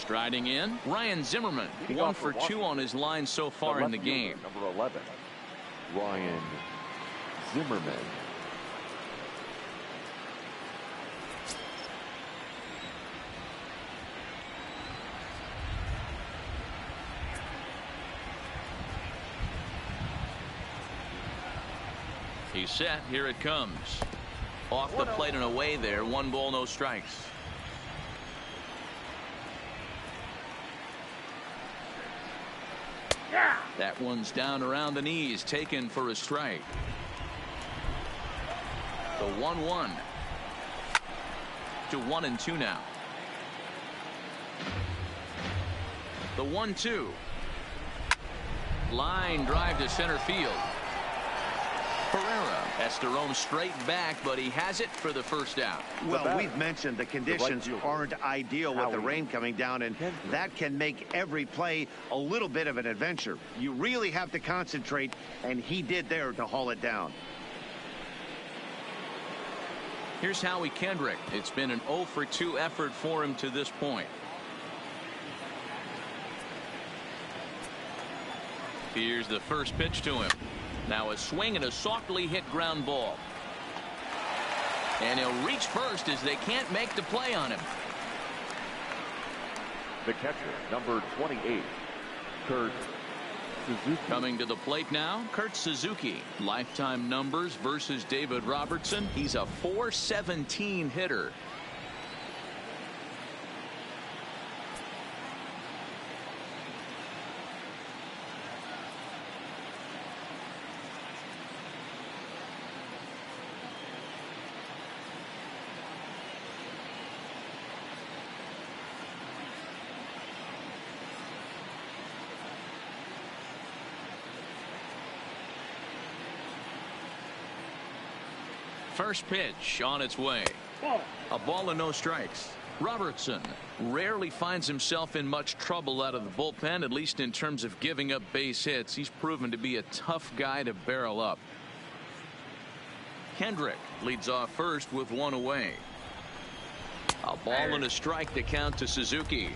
Striding in, Ryan Zimmerman. 1 for 2 on his line so far in the game. Number 11, Ryan Zimmerman. He's set. Here it comes. Off the plate and away there. 1 ball, no strikes. That one's down around the knees, taken for a strike. The 1-1 to 1-2 now. The 1-2. Line drive to center field. Pereira has to roam straight back, but he has it for the first out. Well, we've mentioned the conditions aren't ideal with the rain coming down, and that can make every play a little bit of an adventure. You really have to concentrate, and he did there to haul it down. Here's Howie Kendrick. It's been an 0 for 2 effort for him to this point. Here's the first pitch to him. Now a swing and a softly hit ground ball. And he'll reach first as they can't make the play on him. The catcher, number 28, Kurt Suzuki. Coming to the plate now, Kurt Suzuki. Lifetime numbers versus David Robertson. He's a .417 hitter. First pitch on its way. A ball and no strikes. Robertson rarely finds himself in much trouble out of the bullpen, at least in terms of giving up base hits. He's proven to be a tough guy to barrel up. Kendrick leads off first with 1 away. A ball and a strike to count to Suzuki.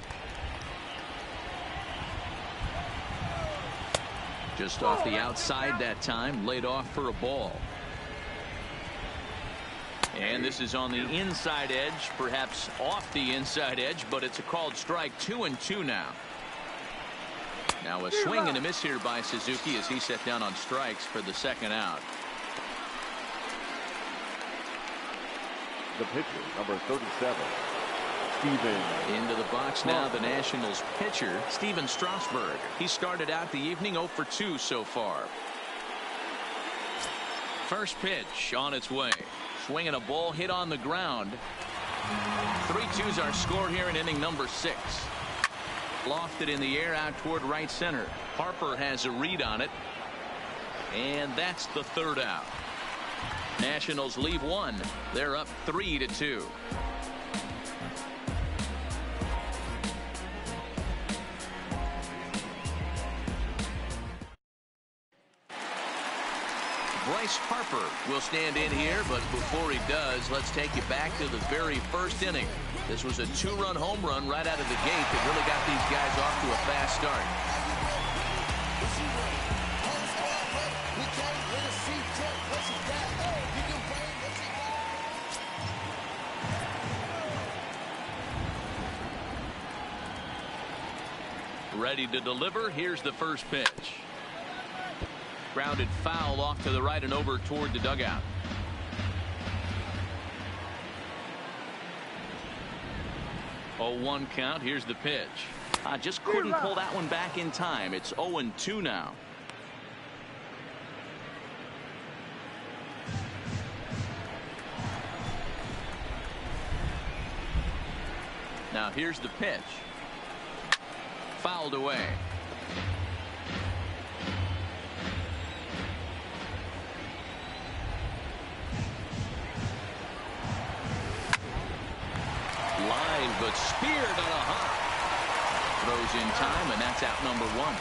Just off the outside that time, laid off for a ball. And this is on the inside edge, perhaps off the inside edge, but it's a called strike. 2-2 now. Now a swing and a miss here by Suzuki as he set down on strikes for the second out. The pitcher, number 37, Steven. Into the box now, the Nationals pitcher, Steven Strasburg. He started out the evening 0 for 2 so far. First pitch on its way. Swinging a ball hit on the ground. 3-2s are scored here in inning number 6. Lofted in the air out toward right center. Harper has a read on it. And that's the third out. Nationals leave 1. They're up 3-2. Bryce Harper will stand in here, but before he does, let's take you back to the very first inning. This was a 2-run home run right out of the gate that really got these guys off to a fast start. Ready to deliver. Here's the first pitch. Grounded foul off to the right and over toward the dugout. Oh, 1 count. Here's the pitch. I just couldn't pull that one back in time. It's 0-2 now. Now here's the pitch. Fouled away. Line, but speared on a hop. Throws in time, and that's out number 1.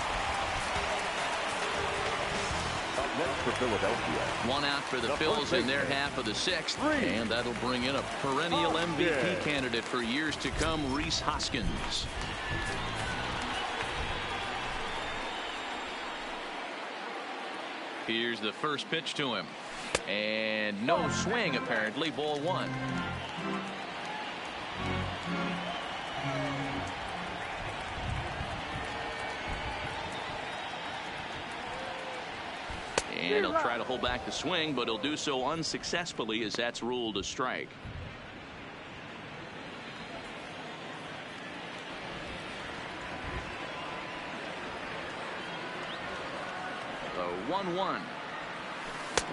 Up next for Philadelphia. 1 out for the Phillies in their half of the 6th. And that'll bring in a perennial MVP candidate for years to come, Rhys Hoskins. Here's the first pitch to him. And no swing, apparently. Ball one. And he'll try to hold back the swing, but he'll do so unsuccessfully as that's ruled a strike. The 1-1.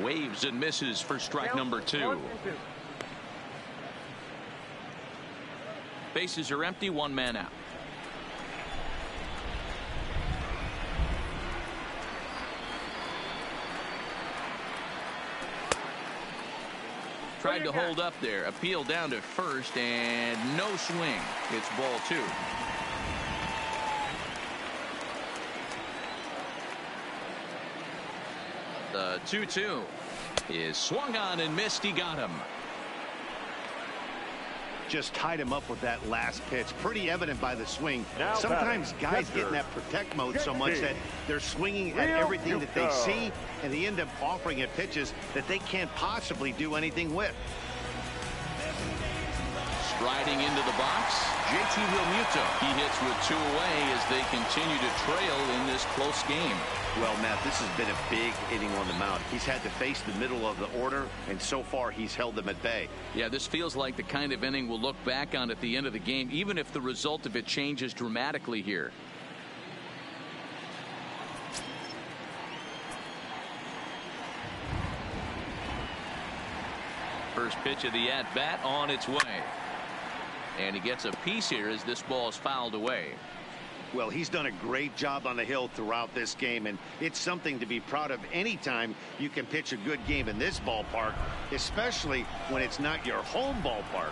Waves and misses for strike number 2. Bases are empty, one man out. Tried to hold up there. Appeal down to first and no swing. It's ball 2. The 2-2 is swung on and missed. He got him. Just tied him up with that last pitch. Pretty evident by the swing. Sometimes guys get in that protect mode so much that they're swinging at everything that they see, and they end up offering at pitches that they can't possibly do anything with. Striding into the box, JT Realmuto. He hits with 2 away as they continue to trail in this close game. Well, Matt, this has been a big inning on the mound. He's had to face the middle of the order, and so far he's held them at bay. Yeah, this feels like the kind of inning we'll look back on at the end of the game, even if the result of it changes dramatically here. First pitch of the at-bat on its way. And he gets a piece here as this ball is fouled away. Well, he's done a great job on the hill throughout this game, and it's something to be proud of anytime you can pitch a good game in this ballpark, especially when it's not your home ballpark.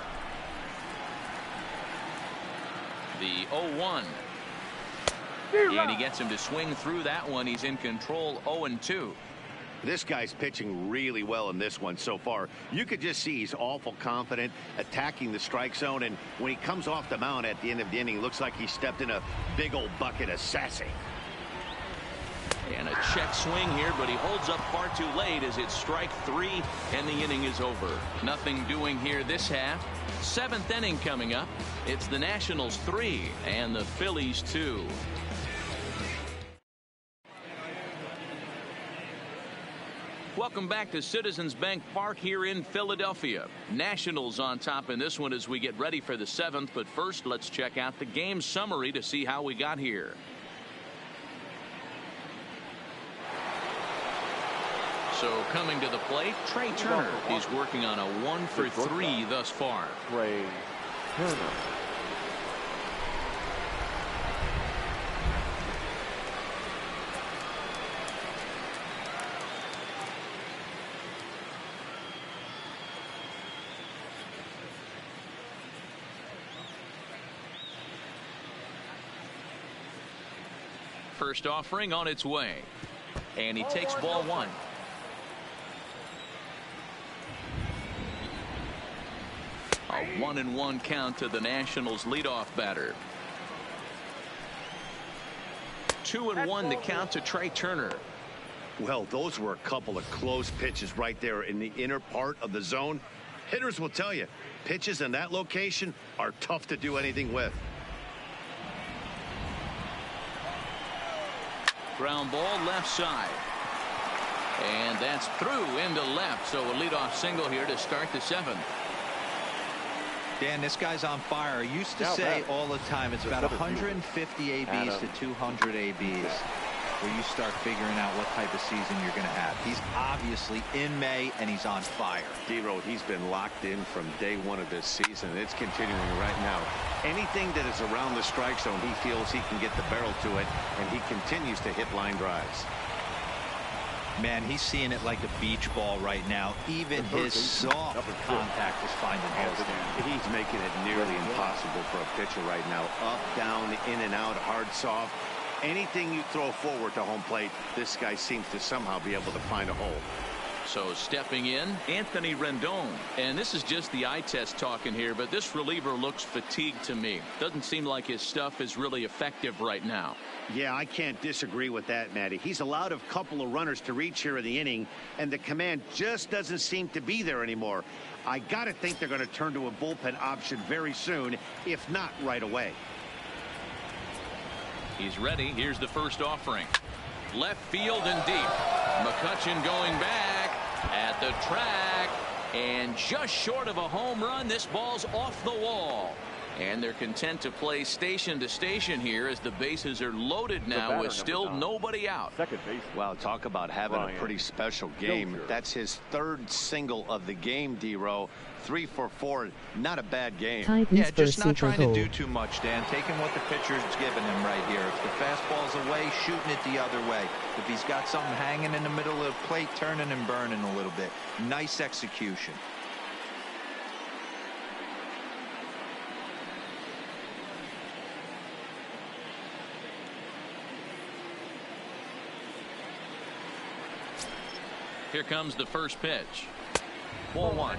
The 0-1. And he gets him to swing through that one. He's in control. 0-2. This guy's pitching really well in this one so far. You could just see he's awful confident attacking the strike zone, and when he comes off the mound at the end of the inning, looks like he stepped in a big old bucket of sassy. And a check swing here, but he holds up far too late as it's strike 3 and the inning is over. Nothing doing here this half. 7th inning coming up. It's the Nationals 3 and the Phillies 2. Welcome back to Citizens Bank Park here in Philadelphia. Nationals on top in this one as we get ready for the 7th. But first, let's check out the game summary to see how we got here. So coming to the plate, Trey Turner. He's working on a 1 for 3 thus far. Trey Turner. First offering on its way. And he takes ball 1. A 1-1 count to the Nationals leadoff batter. 2-1 the count to Trey Turner. Well, those were a couple of close pitches right there in the inner part of the zone. Hitters will tell you, pitches in that location are tough to do anything with. Ground ball left side. And that's through into left. So a leadoff single here to start the 7th. Dan, this guy's on fire. I used to say all the time it's about 150 ABs to 200 ABs where you start figuring out what type of season you're going to have. He's obviously in May and he's on fire. D-Road, he's been locked in from day 1 of this season. It's continuing right now. Anything that is around the strike zone, he feels he can get the barrel to it, and he continues to hit line drives. Man, he's seeing it like a beach ball right now. Even his soft contact is finding holes there. He's making it nearly impossible for a pitcher right now. Up, down, in and out, hard, soft. Anything you throw forward to home plate, this guy seems to somehow be able to find a hole. So stepping in, Anthony Rendon. And this is just the eye test talking here, but this reliever looks fatigued to me. Doesn't seem like his stuff is really effective right now. Yeah, I can't disagree with that, Matty. He's allowed a couple of runners to reach here in the inning, and the command just doesn't seem to be there anymore. I got to think they're going to turn to a bullpen option very soon, if not right away. He's ready. Here's the first offering. Left field and deep. McCutchen going back at the track, and just short of a home run. This ball's off the wall. And they're content to play station to station here as the bases are loaded now with still nobody out. Second base. Well, talk about having a pretty special game. That's his third single of the game, D-Row. 3 for 4. Not a bad game. Yeah, just not trying to do too much, Dan. Taking what the pitcher's giving him right here. If the fastball's away, shooting it the other way. If he's got something hanging in the middle of the plate, turning and burning a little bit. Nice execution. Here comes the first pitch. Ball 1.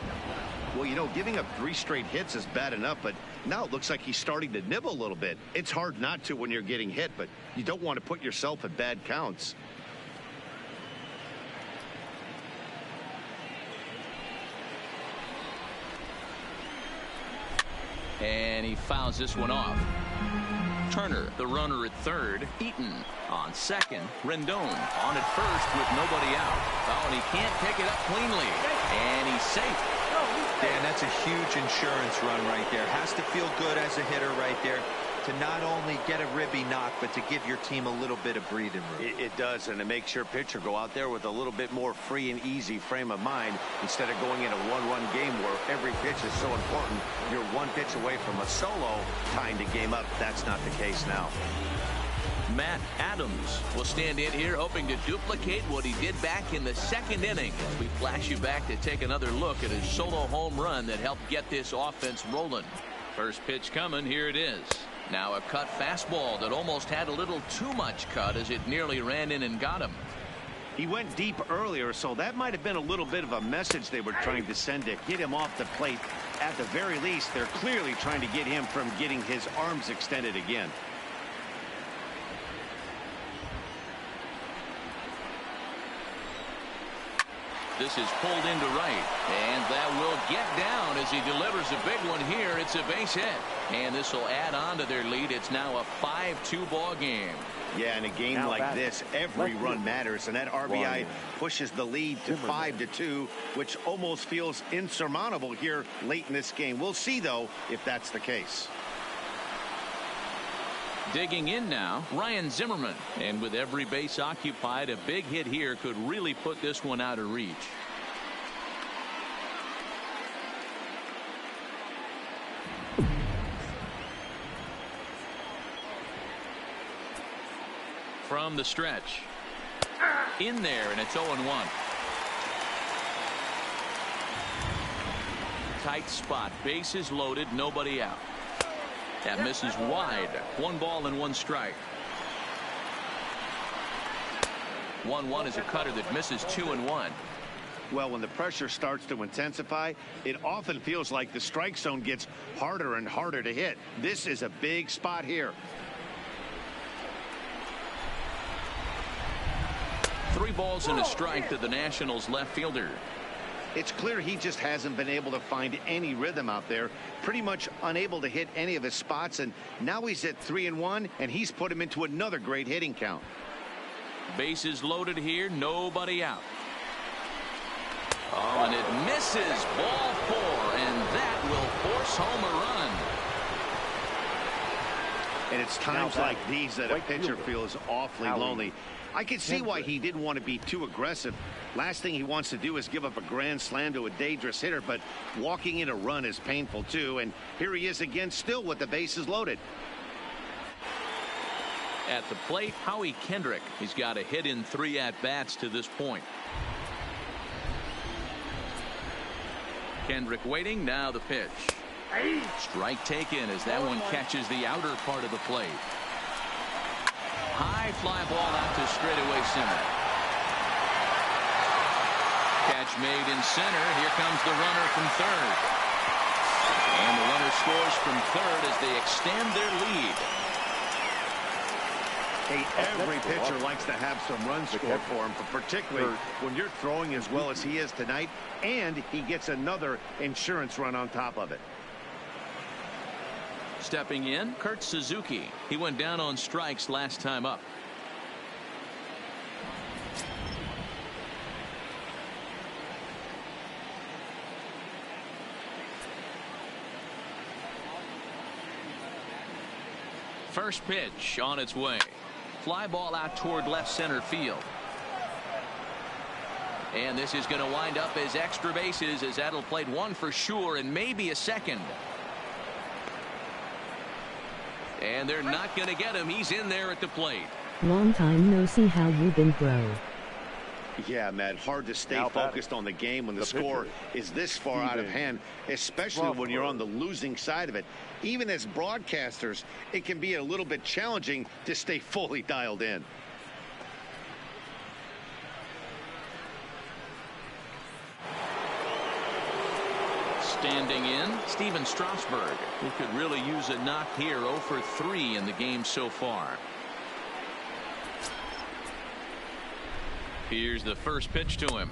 Well, you know, giving up 3 straight hits is bad enough, but now it looks like he's starting to nibble a little bit. It's hard not to when you're getting hit, but you don't want to put yourself at bad counts. And he fouls this one off. Turner, the runner at third. Eaton on second. Rendon on at first with nobody out. Oh, and he can't pick it up cleanly. And he's safe. Dan, that's a huge insurance run right there. Has to feel good as a hitter right there to not only get a ribby knock, but to give your team a little bit of breathing room. It does, and it makes your pitcher go out there with a little bit more free and easy frame of mind instead of going in a one-run game where every pitch is so important. You're one pitch away from a solo, tying the game up. That's not the case now. Matt Adams will stand in here hoping to duplicate what he did back in the second inning. As we flash you back to take another look at his solo home run that helped get this offense rolling. First pitch coming. Here it is. Now a cut fastball that almost had a little too much cut as it nearly ran in and got him. He went deep earlier, so that might have been a little bit of a message they were trying to send to get him off the plate. At the very least, they're clearly trying to get him from getting his arms extended again. This is pulled into right, and that will get down as he delivers a big one here. It's a base hit, and this will add on to their lead. It's now a 5-2 ball game. Yeah, in a game like this, every run matters, and that RBI pushes the lead to 5-2, which almost feels insurmountable here late in this game. We'll see, though, if that's the case. Digging in now, Ryan Zimmerman. And with every base occupied, a big hit here could really put this one out of reach. From the stretch. In there, and it's 0-1. Tight spot. Bases loaded, nobody out. That misses wide. 1 ball and 1 strike. 1-1 is a cutter that misses 2-1. Well, when the pressure starts to intensify, it often feels like the strike zone gets harder and harder to hit. This is a big spot here. 3 balls and a strike to the Nationals left fielder. It's clear he just hasn't been able to find any rhythm out there. Pretty much unable to hit any of his spots, and now he's at 3-1, and he's put him into another great hitting count. Bases loaded here, nobody out. Oh, and it misses. Ball 4, and that will force home a run. And it's times like these that a pitcher feels awfully lonely. I can see why he didn't want to be too aggressive. Last thing he wants to do is give up a grand slam to a dangerous hitter, but walking in a run is painful too. And here he is again, still with the bases loaded. At the plate, Howie Kendrick. He's got a hit in 3 at-bats to this point. Kendrick waiting, now the pitch. Strike taken as that one catches the outer part of the plate. High fly ball out to straightaway center. Catch made in center. Here comes the runner from third. And the runner scores from third as they extend their lead. Hey, every pitcher likes to have some runs scored for him, particularly when you're throwing as well as he is tonight, and he gets another insurance run on top of it. Stepping in, Kurt Suzuki. He went down on strikes last time up. First pitch on its way. Fly ball out toward left center field. And this is going to wind up as extra bases, as that'll played one for sure and maybe a second. And they're not going to get him. He's in there at the plate. Long time no see. How you been, bro? Yeah, Matt, hard to stay focused on the game when the score is this far out of hand, especially when you're on the losing side of it. Even as broadcasters, it can be a little bit challenging to stay fully dialed in. Standing in, Steven Strasburg, who could really use a knock here. 0 for 3 in the game so far. Here's the first pitch to him.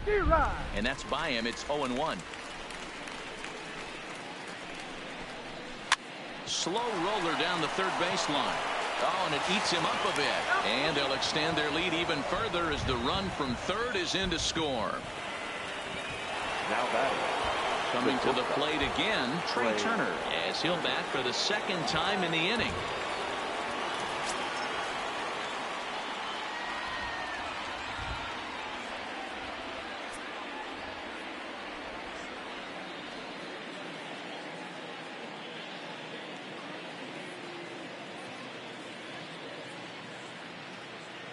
And that's by him. It's 0-1. Slow roller down the third baseline. Oh, and it eats him up a bit. And they'll extend their lead even further as the run from third is in to score. Now batting. Coming to the plate again, Trey Turner, as he'll bat for the second time in the inning.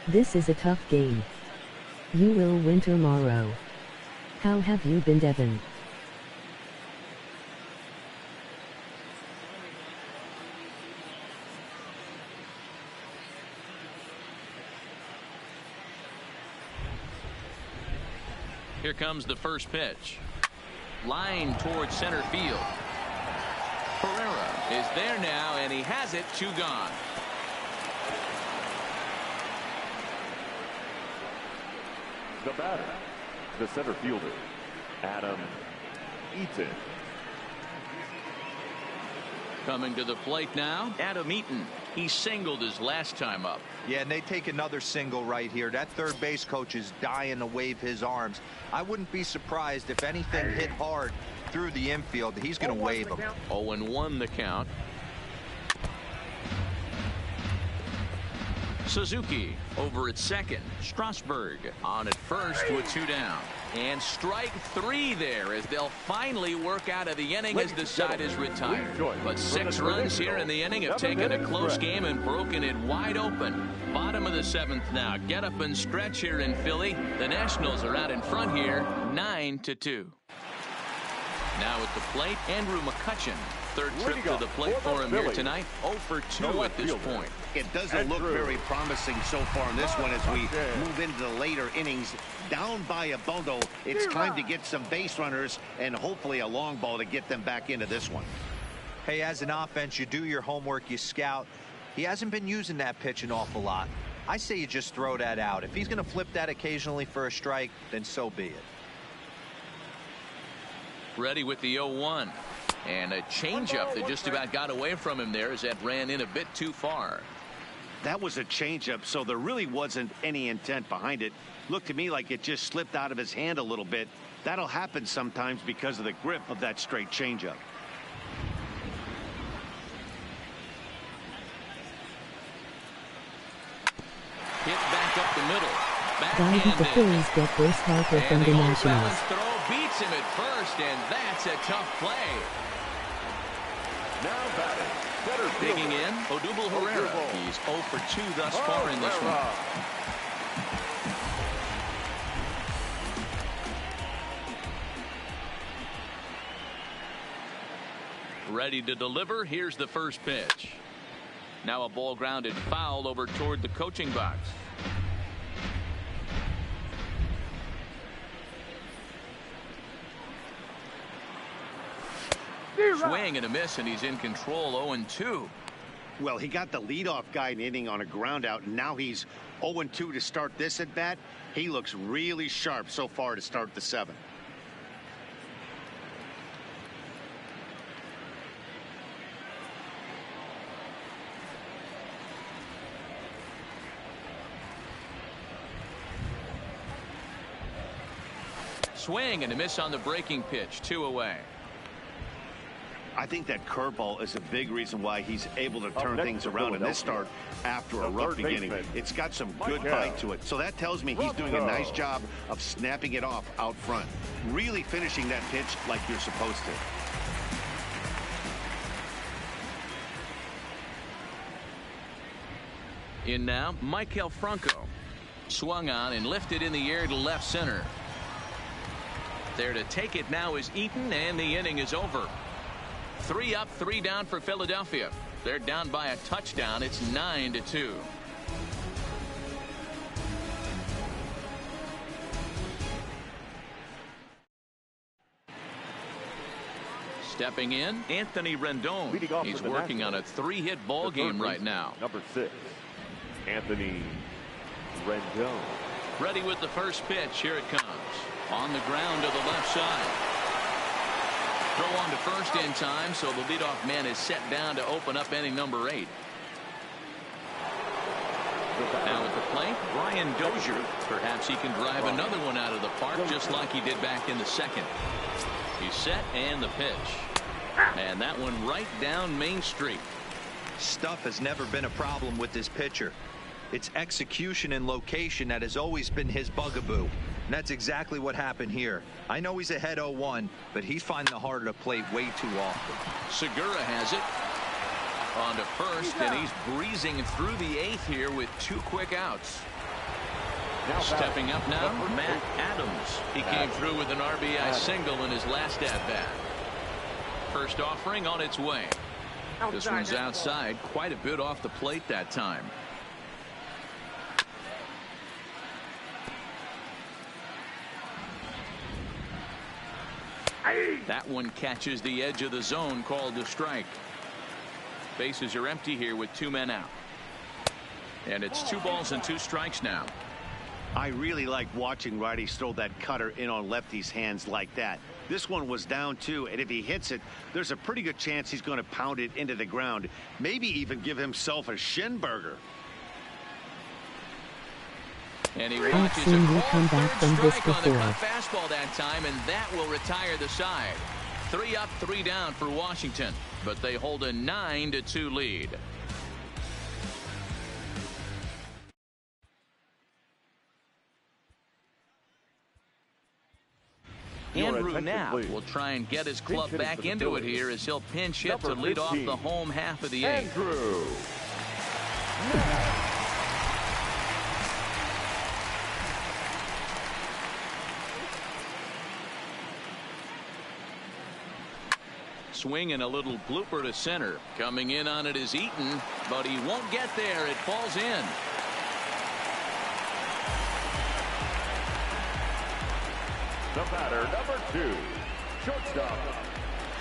This is a tough game. You will win tomorrow. How have you been, Devin? Here comes the first pitch. Line towards center field. Pereira is there now, and he has it. 2 gone. The batter, the center fielder, Adam Eaton. Coming to the plate now, Adam Eaton. He singled his last time up. Yeah, and they take another single right here. That third base coach is dying to wave his arms. I wouldn't be surprised if anything hit hard through the infield. He's going to wave them. 0-1 the count. Suzuki over at second. Strasburg on at first with 2 down. And strike 3 there as they'll finally work out of the inning as the side is retired. But 6 runs here in the inning have taken a close game and broken it wide open. Bottom of the 7th now. Get up and stretch here in Philly. The Nationals are out in front here, 9-2. Now at the plate, Andrew McCutchen. Third trip to the plate for him here tonight. 0 for 2 at this point. It doesn't look very promising so far in this one as we move into the later innings. Down by a bundle, it's time to get some base runners and hopefully a long ball to get them back into this one. Hey, as an offense, you do your homework, you scout. He hasn't been using that pitch an awful lot. I say you just throw that out. If he's going to flip that occasionally for a strike, then so be it. Ready with the 0-1. And a changeup that just about got away from him there as that ran in a bit too far. That was a changeup, so there really wasn't any intent behind it. Looked to me like it just slipped out of his hand a little bit. That'll happen sometimes because of the grip of that straight changeup. Hit back up the middle. Why did the Phillies get Bruce Harper from the Nationals? Throw beats him at first, and that's a tough play. Now batting. Digging in, Odubel Herrera. He's 0 for 2 thus far in this one. Ready to deliver. Here's the first pitch. Now a ball grounded foul over toward the coaching box. Swing and a miss, and he's in control. 0-2. Well, he got the leadoff guy in inning on a ground out, and now he's 0-2 to start this at bat. He looks really sharp so far to start the 7th. Swing and a miss on the breaking pitch. 2 away. I think that curveball is a big reason why he's able to turn things around in this start after a rough beginning. It's got some good bite to it. So that tells me he's doing a nice job of snapping it off out front. Really finishing that pitch like you're supposed to. In now, Maikel Franco. Swung on and lifted in the air to left center. There to take it now is Eaton, and the inning is over. 3 up, 3 down for Philadelphia. They're down by a touchdown. It's 9-2. Stepping in, Anthony Rendon. He's working on a 3-hit ball game right now. Number 6, Anthony Rendon. Ready with the first pitch. Here it comes. On the ground to the left side. Throw on to first in time, so the leadoff man is set down to open up inning number 8. Now at the plate, Brian Dozier. Perhaps he can drive another one out of the park just like he did back in the 2nd. He's set, and the pitch. And that one right down Main Street. Stuff has never been a problem with this pitcher. It's execution and location that has always been his bugaboo. And that's exactly what happened here. I know he's ahead 0-1, but he's finding the harder to play way too often. Segura has it. On to first, and he's breezing through the 8th here with 2 quick outs. Stepping up now, Matt Adams. He came through with an RBI single in his last at-bat. First offering on its way. This one's outside, quite a bit off the plate that time. That one catches the edge of the zone, called a strike. Bases are empty here with 2 men out. And it's 2 balls and 2 strikes now. I really like watching righties throw that cutter in on lefties' hands like that. This one was down 2, and if he hits it, there's a pretty good chance he's going to pound it into the ground. Maybe even give himself a shin burger. And he watches a cold third strike on the cut fastball that time, and that will retire the side. 3 up, 3 down for Washington, but they hold a 9-2 lead. Andrew Knapp will try and get his club back into it here as he'll pinch hit to lead off the home half of the 8th. Andrew. Swing and a little blooper to center. Coming in on it is Eaton, but he won't get there. It falls in. The batter, number 2, shortstop,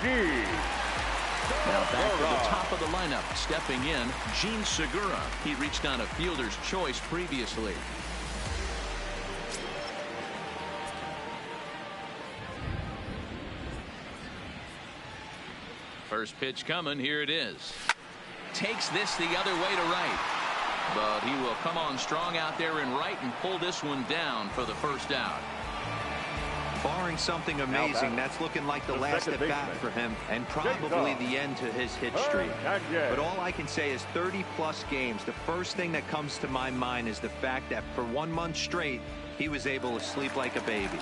Now back to the top of the lineup. Stepping in, Gene Segura. He reached on a fielder's choice previously. First pitch coming. Here it is. Takes this the other way to right. But he will come on strong out there in right and pull this one down for the first out. Barring something amazing, that's looking like the last at bat for him, and probably the end to his hit streak. But all I can say is 30-plus games, the first thing that comes to my mind is the fact that for 1 month straight, he was able to sleep like a baby.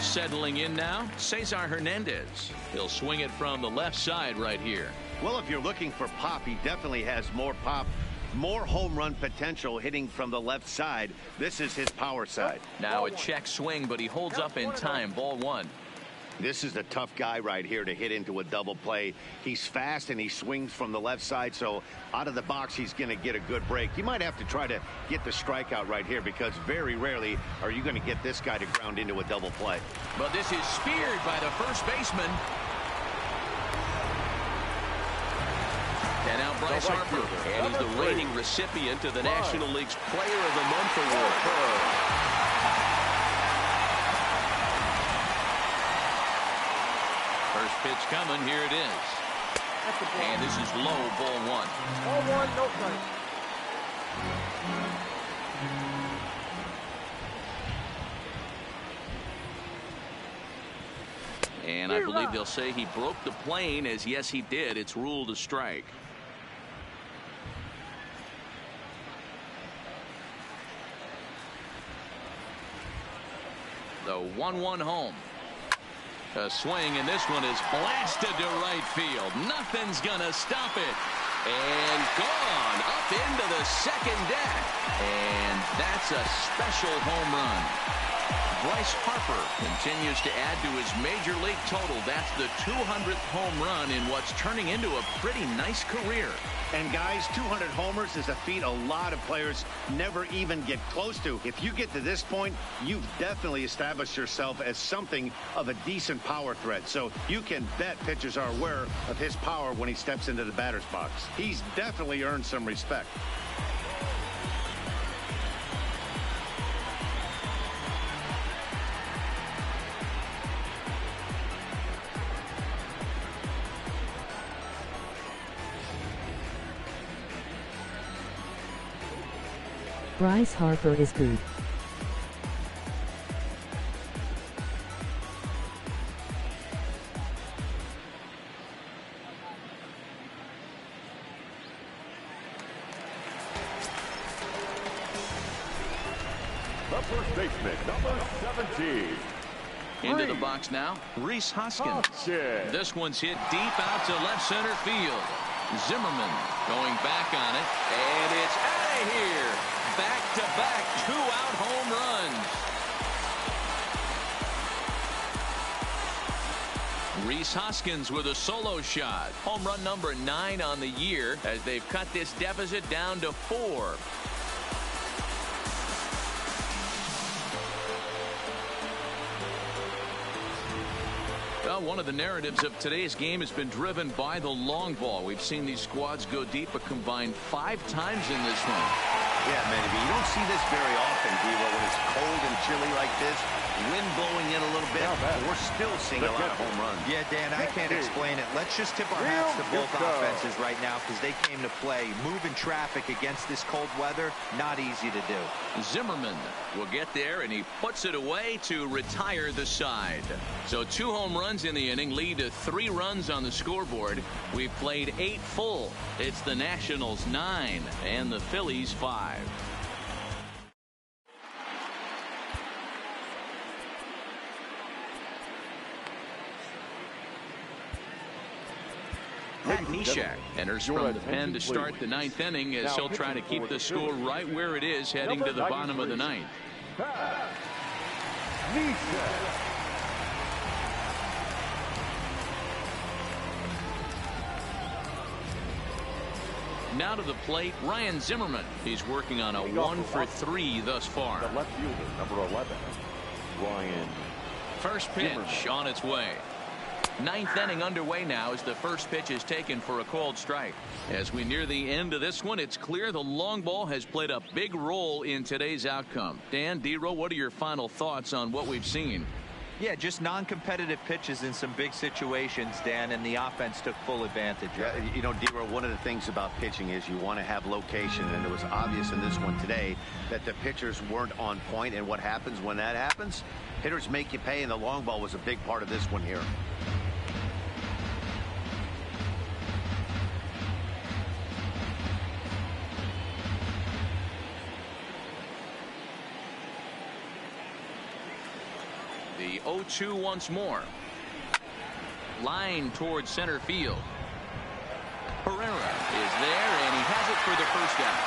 Settling in now, Cesar Hernandez. He'll swing it from the left side right here. Well, if you're looking for pop, he definitely has more pop, more home run potential hitting from the left side. This is his power side. Now a check swing, but he holds up in time. Ball 1. This is a tough guy right here to hit into a double play. He's fast and he swings from the left side, so out of the box he's going to get a good break. You might have to try to get the strikeout right here because very rarely are you going to get this guy to ground into a double play. But this is speared by the first baseman. Bryce Harper. And he's the reigning recipient of the National League's Player of the Month award. First pitch coming. Here it is. And this is low, ball one. Ball one, no strike. And I believe they'll say he broke the plane, as yes, he did. It's ruled a strike. The 1-1 home. A swing, and this one is blasted to right field. Nothing's gonna stop it. And gone up into the second deck. And that's a special home run. Bryce Harper continues to add to his major league total. That's the 200th home run in what's turning into a pretty nice career. And guys, 200 homers is a feat a lot of players never even get close to. If you get to this point, you've definitely established yourself as something of a decent power threat. So you can bet pitchers are aware of his power when he steps into the batter's box. He's definitely earned some respect. Bryce Harper is good. The first baseman, number 17. Into the box now, Rhys Hoskins. This one's hit deep out to left center field. Zimmerman going back on it, and it's out of here. Back-to-back two-out home runs. Rhys Hoskins with a solo shot. Home run number 9 on the year as they've cut this deficit down to 4. Well, one of the narratives of today's game has been driven by the long ball. We've seen these squads go deep a combined 5 times in this one. Yeah, Manny, you don't see this very often, Devo, when it's cold and chilly like this. Wind blowing in a little bit. We're still seeing a lot of home runs. Yeah, Dan, I can't explain it. Let's just tip our hats to both offenses right now because they came to play. Moving traffic against this cold weather, not easy to do. Zimmerman will get there, and he puts it away to retire the side. So 2 home runs in the inning lead to 3 runs on the scoreboard. We've played 8 full. It's the Nationals 9 and the Phillies 5. Neshek enters from the pen to start the 9th inning as he'll try to keep the score right where it is heading to the bottom of the 9th. Now to the plate, Ryan Zimmerman. He's working on a 1-for-3 thus far. The left fielder, number 11, Ryan. First pitch on its way. 9th inning underway now as the first pitch is taken for a called strike. As we near the end of this one, it's clear the long ball has played a big role in today's outcome. Dan, D-Row, what are your final thoughts on what we've seen? Yeah, just non-competitive pitches in some big situations, Dan, and the offense took full advantage. Yeah, you know, D-Row, one of the things about pitching is you want to have location, and it was obvious in this one today that the pitchers weren't on point, and what happens when that happens? Hitters make you pay, and the long ball was a big part of this one here. The 0-2 once more. Line towards center field. Pereira is there, and he has it for the first out.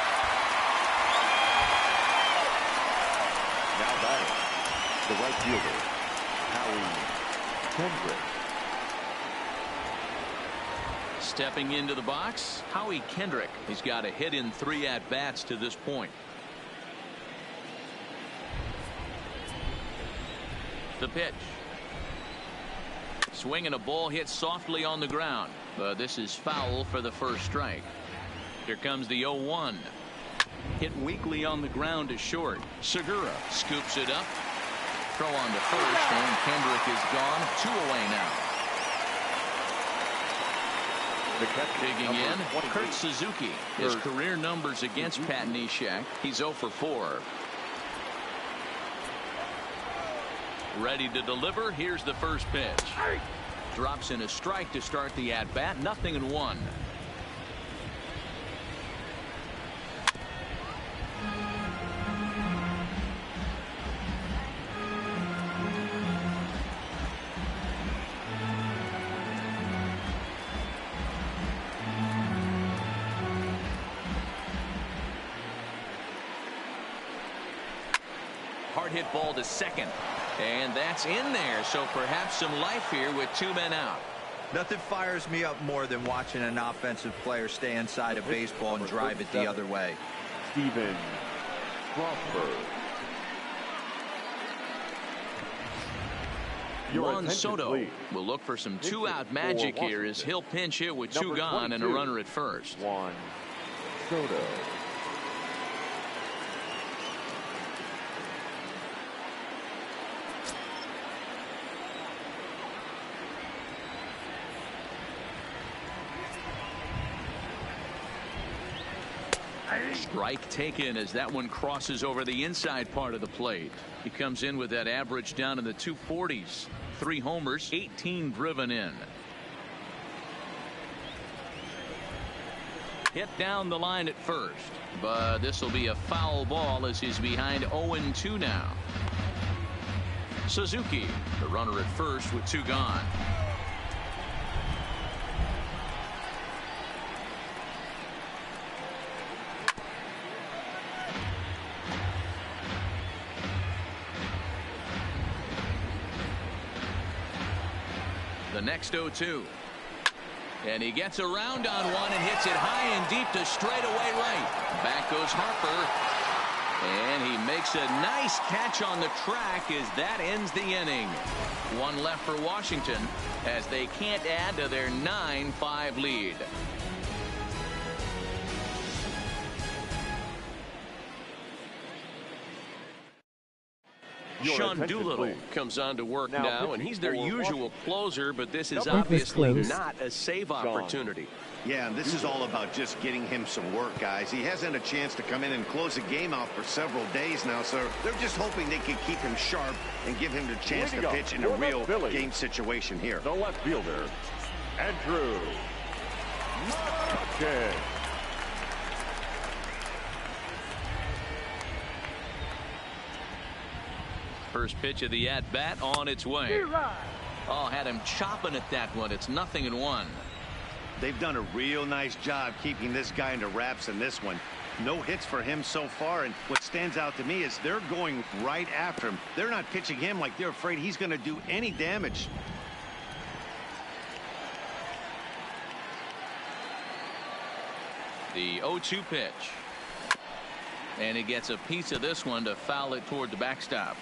Now batting, the right fielder, Howie Kendrick. Stepping into the box, Howie Kendrick. He's got a hit in 3 at-bats to this point. The pitch. Swinging a ball hit softly on the ground. This is foul for the first strike. Here comes the 0-1. Hit weakly on the ground to short. Segura scoops it up. Throw on to first, and Kendrick is gone. 2 away now. Digging in, Kurt Suzuki. His career numbers against Pat Neshek. He's 0 for 4. Ready to deliver. Here's the first pitch. Drops in a strike to start the at-bat. 0-1. Hard hit ball to second. And that's in there, so perhaps some life here with 2 men out. Nothing fires me up more than watching an offensive player stay inside a baseball and drive it the other way. Steven Crawford. Juan Soto will look for some 2-out magic here as he'll pinch hit with 2 gone and a runner at first. Juan Soto. Strike taken as that one crosses over the inside part of the plate. He comes in with that average down in the 240s. 3 homers, 18 driven in. Hit down the line at first, but this will be a foul ball as he's behind 0-2 now. Suzuki, the runner at first with 2 gone. The next 0-2. And he gets around on one and hits it high and deep to straightaway right. Back goes Harper. And he makes a nice catch on the track as that ends the inning. 1 left for Washington as they can't add to their 9-5 lead. Sean Doolittle comes on to work now, and he's their usual closer, but this is obviously not a save opportunity. Yeah, and this is all about just getting him some work, guys. He hasn't a chance to come in and close the game out for several days now, so they're just hoping they can keep him sharp and give him the chance to pitch in a real game situation here. The left fielder, Andrew McCutcheon. First pitch of the at-bat on its way. Oh, had him chopping at that one. It's 0-1. They've done a real nice job keeping this guy into wraps in this one. No hits for him so far, and what stands out to me is they're going right after him. They're not pitching him like they're afraid he's going to do any damage. The 0-2 pitch. And he gets a piece of this one to foul it toward the backstop.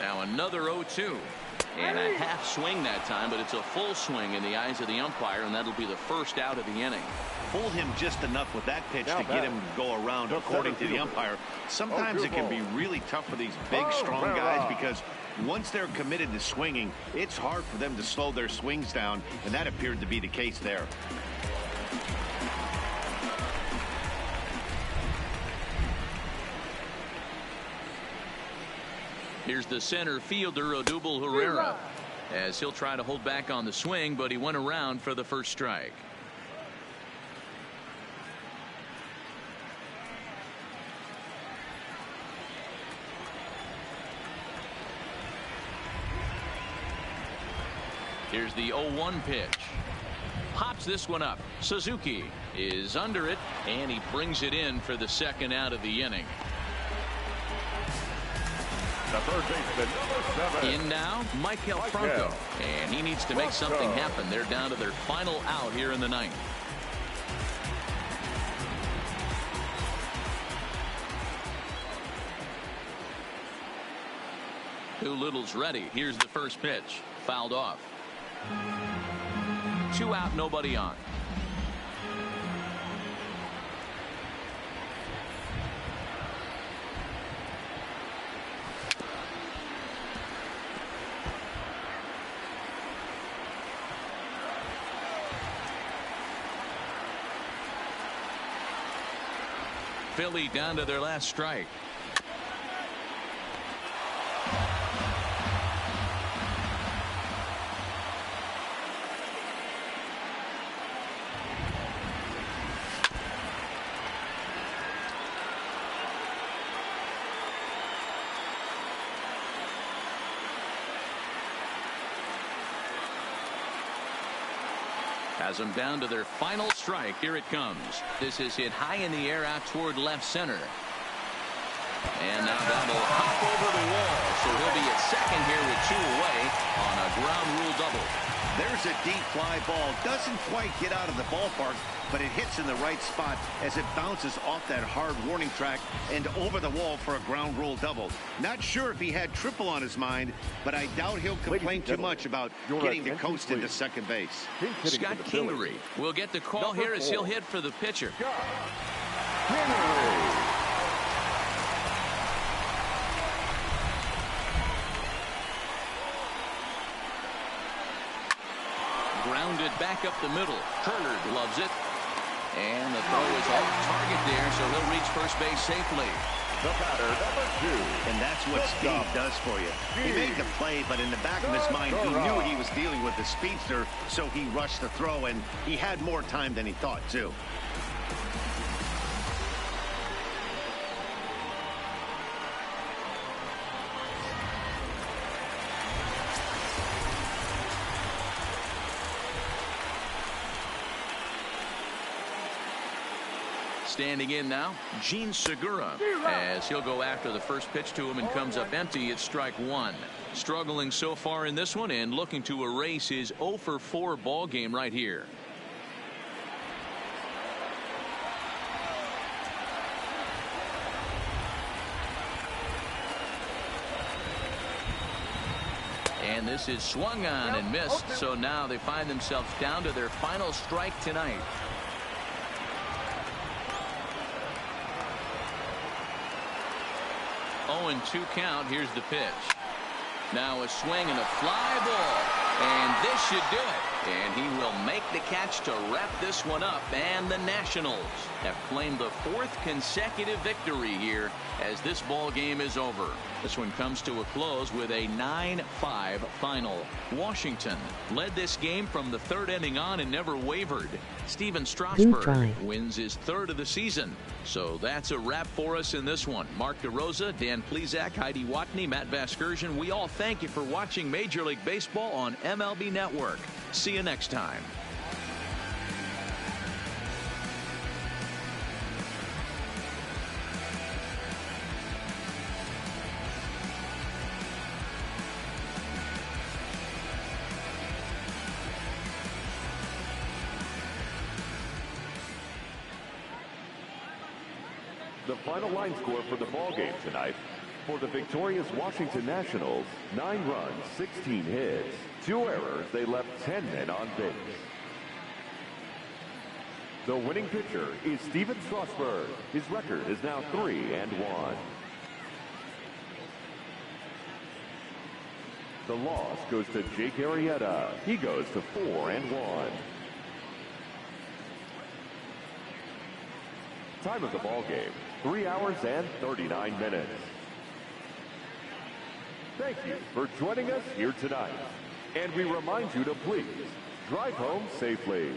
Now another 0-2. And a half swing that time, but it's a full swing in the eyes of the umpire, and that'll be the first out of the inning. Fooled him just enough with that pitch to get him to go around, according to the umpire. Sometimes it can be really tough for these big, strong guys because once they're committed to swinging, it's hard for them to slow their swings down, and that appeared to be the case there. Here's the center fielder, Odubel Herrera, as he'll try to hold back on the swing, but he went around for the first strike. Here's the 0-1 pitch. Pops this one up. Suzuki is under it, and he brings it in for the second out of the inning. The third baseman, number 7. In now, Michael Franco. And he needs to make something happen. They're down to their final out here in the ninth. Doolittle's ready. Here's the first pitch. Fouled off. 2 out, nobody on. Philly down to their last strike. Has them down to their final strike. Here it comes. This is hit high in the air out toward left center. And now that will hop over the wall. So he'll be at second here with 2 away on a ground rule double. There's a deep fly ball. Doesn't quite get out of the ballpark, but it hits in the right spot as it bounces off that hard warning track and over the wall for a ground rule double. Not sure if he had triple on his mind, but I doubt he'll complain too much about getting to coast into second base. Scott Kingery will get the call here as he'll hit for the pitcher. Grounded back up the middle. Turner gloves it. And the throw is off target there, so he'll reach first base safely. The batter, number 2. And that's what speed does for you. He made the play, but in the back of his mind, he knew he was dealing with the speedster, so he rushed the throw, and he had more time than he thought, too. Standing in now, Gene Segura, as he'll go after the first pitch to him and comes up empty. It's strike 1. Struggling so far in this one and looking to erase his 0 for 4 ball game right here. And this is swung on and missed, so now they find themselves down to their final strike tonight. 0-2 count. Here's the pitch. Now a swing and a fly ball. And this should do it. And he will make the catch to wrap this one up. And the Nationals have claimed the 4th consecutive victory here as this ball game is over. This one comes to a close with a 9-5 final. Washington led this game from the 3rd inning on and never wavered. Steven Strasburg wins his 3rd of the season. So that's a wrap for us in this one. Mark DeRosa, Dan Plesac, Heidi Watney, Matt Vasgersian. We all thank you for watching Major League Baseball on MLB Network. See you next time. The final line score for the ball game tonight. For the victorious Washington Nationals, 9 runs, 16 hits, 2 errors. They left 10 men on base. The winning pitcher is Steven Strasburg. His record is now 3-1. The loss goes to Jake Arrieta. He goes to 4-1. Time of the ball game, 3 hours and 39 minutes. Thank you for joining us here tonight. And we remind you to please drive home safely.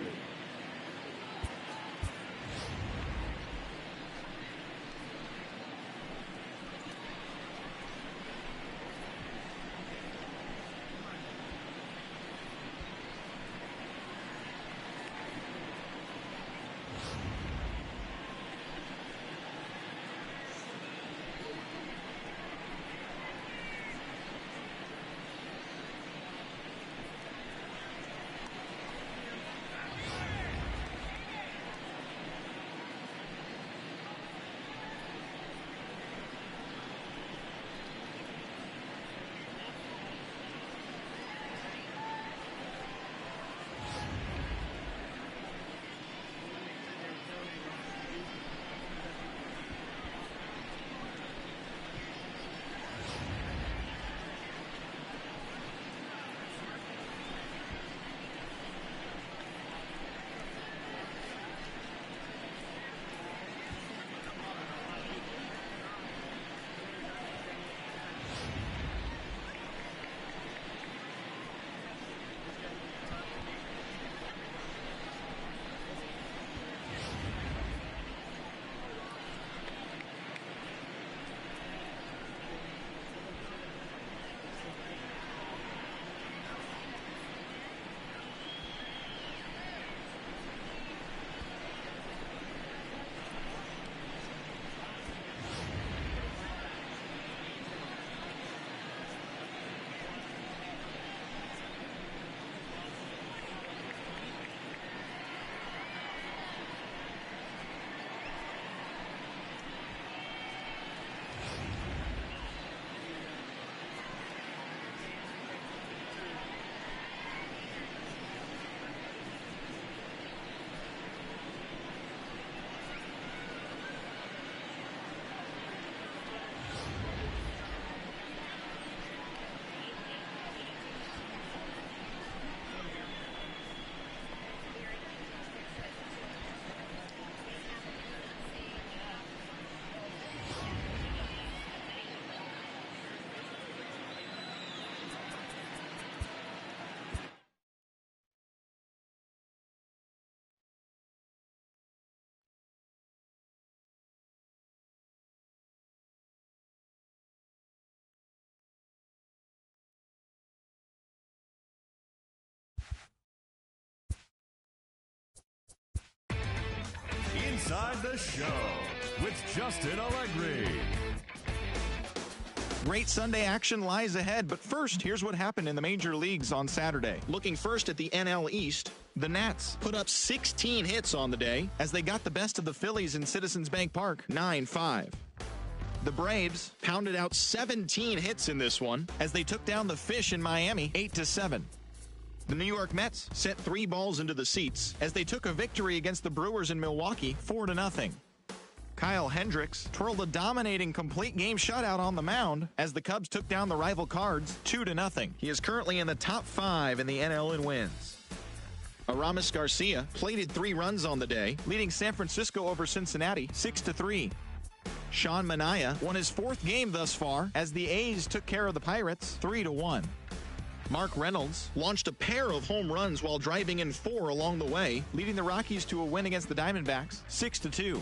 Inside the Show with Justin Allegri. Great Sunday action lies ahead, but first, here's what happened in the major leagues on Saturday. Looking first at the NL East, the Nats put up 16 hits on the day as they got the best of the Phillies in Citizens Bank Park, 9-5. The Braves pounded out 17 hits in this one as they took down the Fish in Miami, 8-7. The New York Mets sent 3 balls into the seats as they took a victory against the Brewers in Milwaukee, 4-0. Kyle Hendricks twirled a dominating complete game shutout on the mound as the Cubs took down the rival Cards 2-0. He is currently in the top 5 in the NL in wins. Aramis Garcia plated 3 runs on the day, leading San Francisco over Cincinnati 6-3. Sean Manaea won his 4th game thus far as the A's took care of the Pirates 3-1. Mark Reynolds launched a pair of home runs while driving in 4 along the way, leading the Rockies to a win against the Diamondbacks 6-2.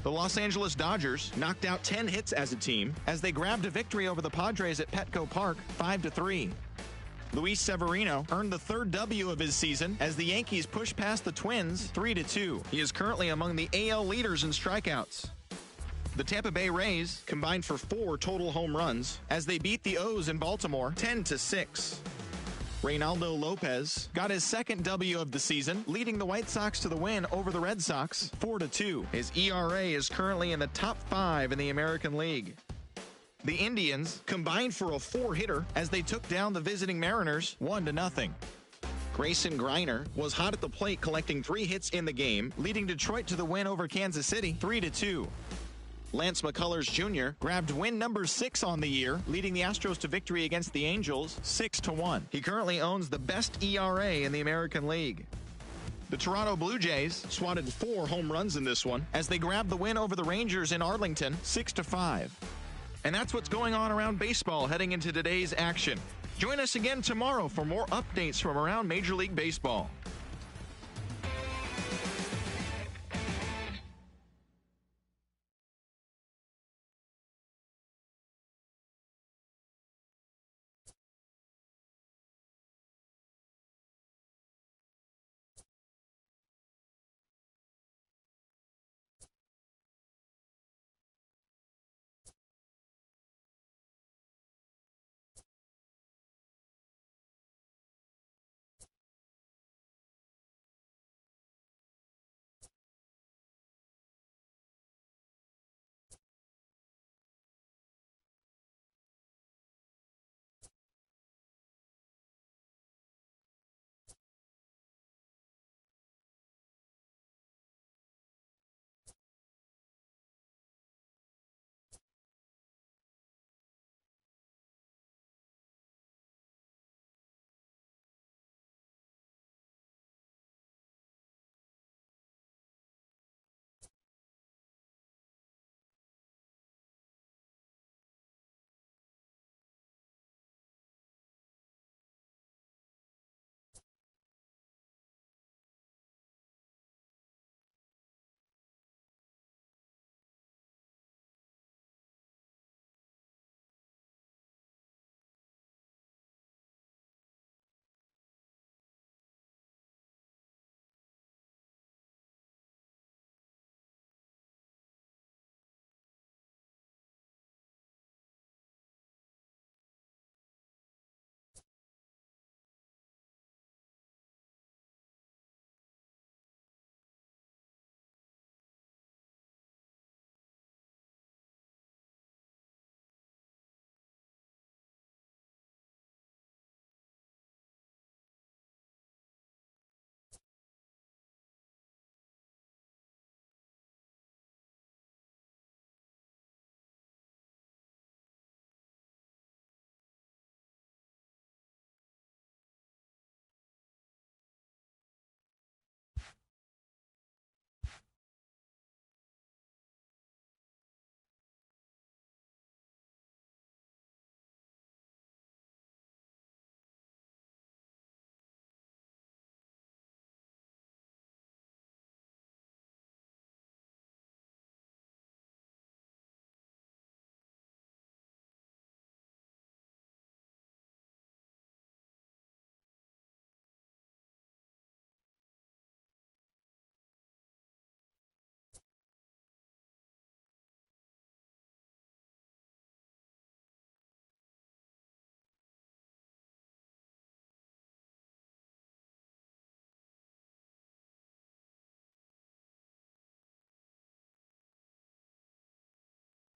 The Los Angeles Dodgers knocked out 10 hits as a team as they grabbed a victory over the Padres at Petco Park 5-3. Luis Severino earned the 3rd W of his season as the Yankees pushed past the Twins 3-2. He is currently among the AL leaders in strikeouts. The Tampa Bay Rays combined for 4 total home runs as they beat the O's in Baltimore 10-6. Reynaldo Lopez got his 2nd W of the season, leading the White Sox to the win over the Red Sox 4-2. His ERA is currently in the top 5 in the American League. The Indians combined for a 4-hitter as they took down the visiting Mariners 1-0. Grayson Greiner was hot at the plate, collecting 3 hits in the game, leading Detroit to the win over Kansas City 3-2. Lance McCullers Jr. grabbed win number 6 on the year, leading the Astros to victory against the Angels 6-1. He currently owns the best ERA in the American League. The Toronto Blue Jays swatted 4 home runs in this one as they grabbed the win over the Rangers in Arlington 6-5. And that's what's going on around baseball heading into today's action. Join us again tomorrow for more updates from around Major League Baseball.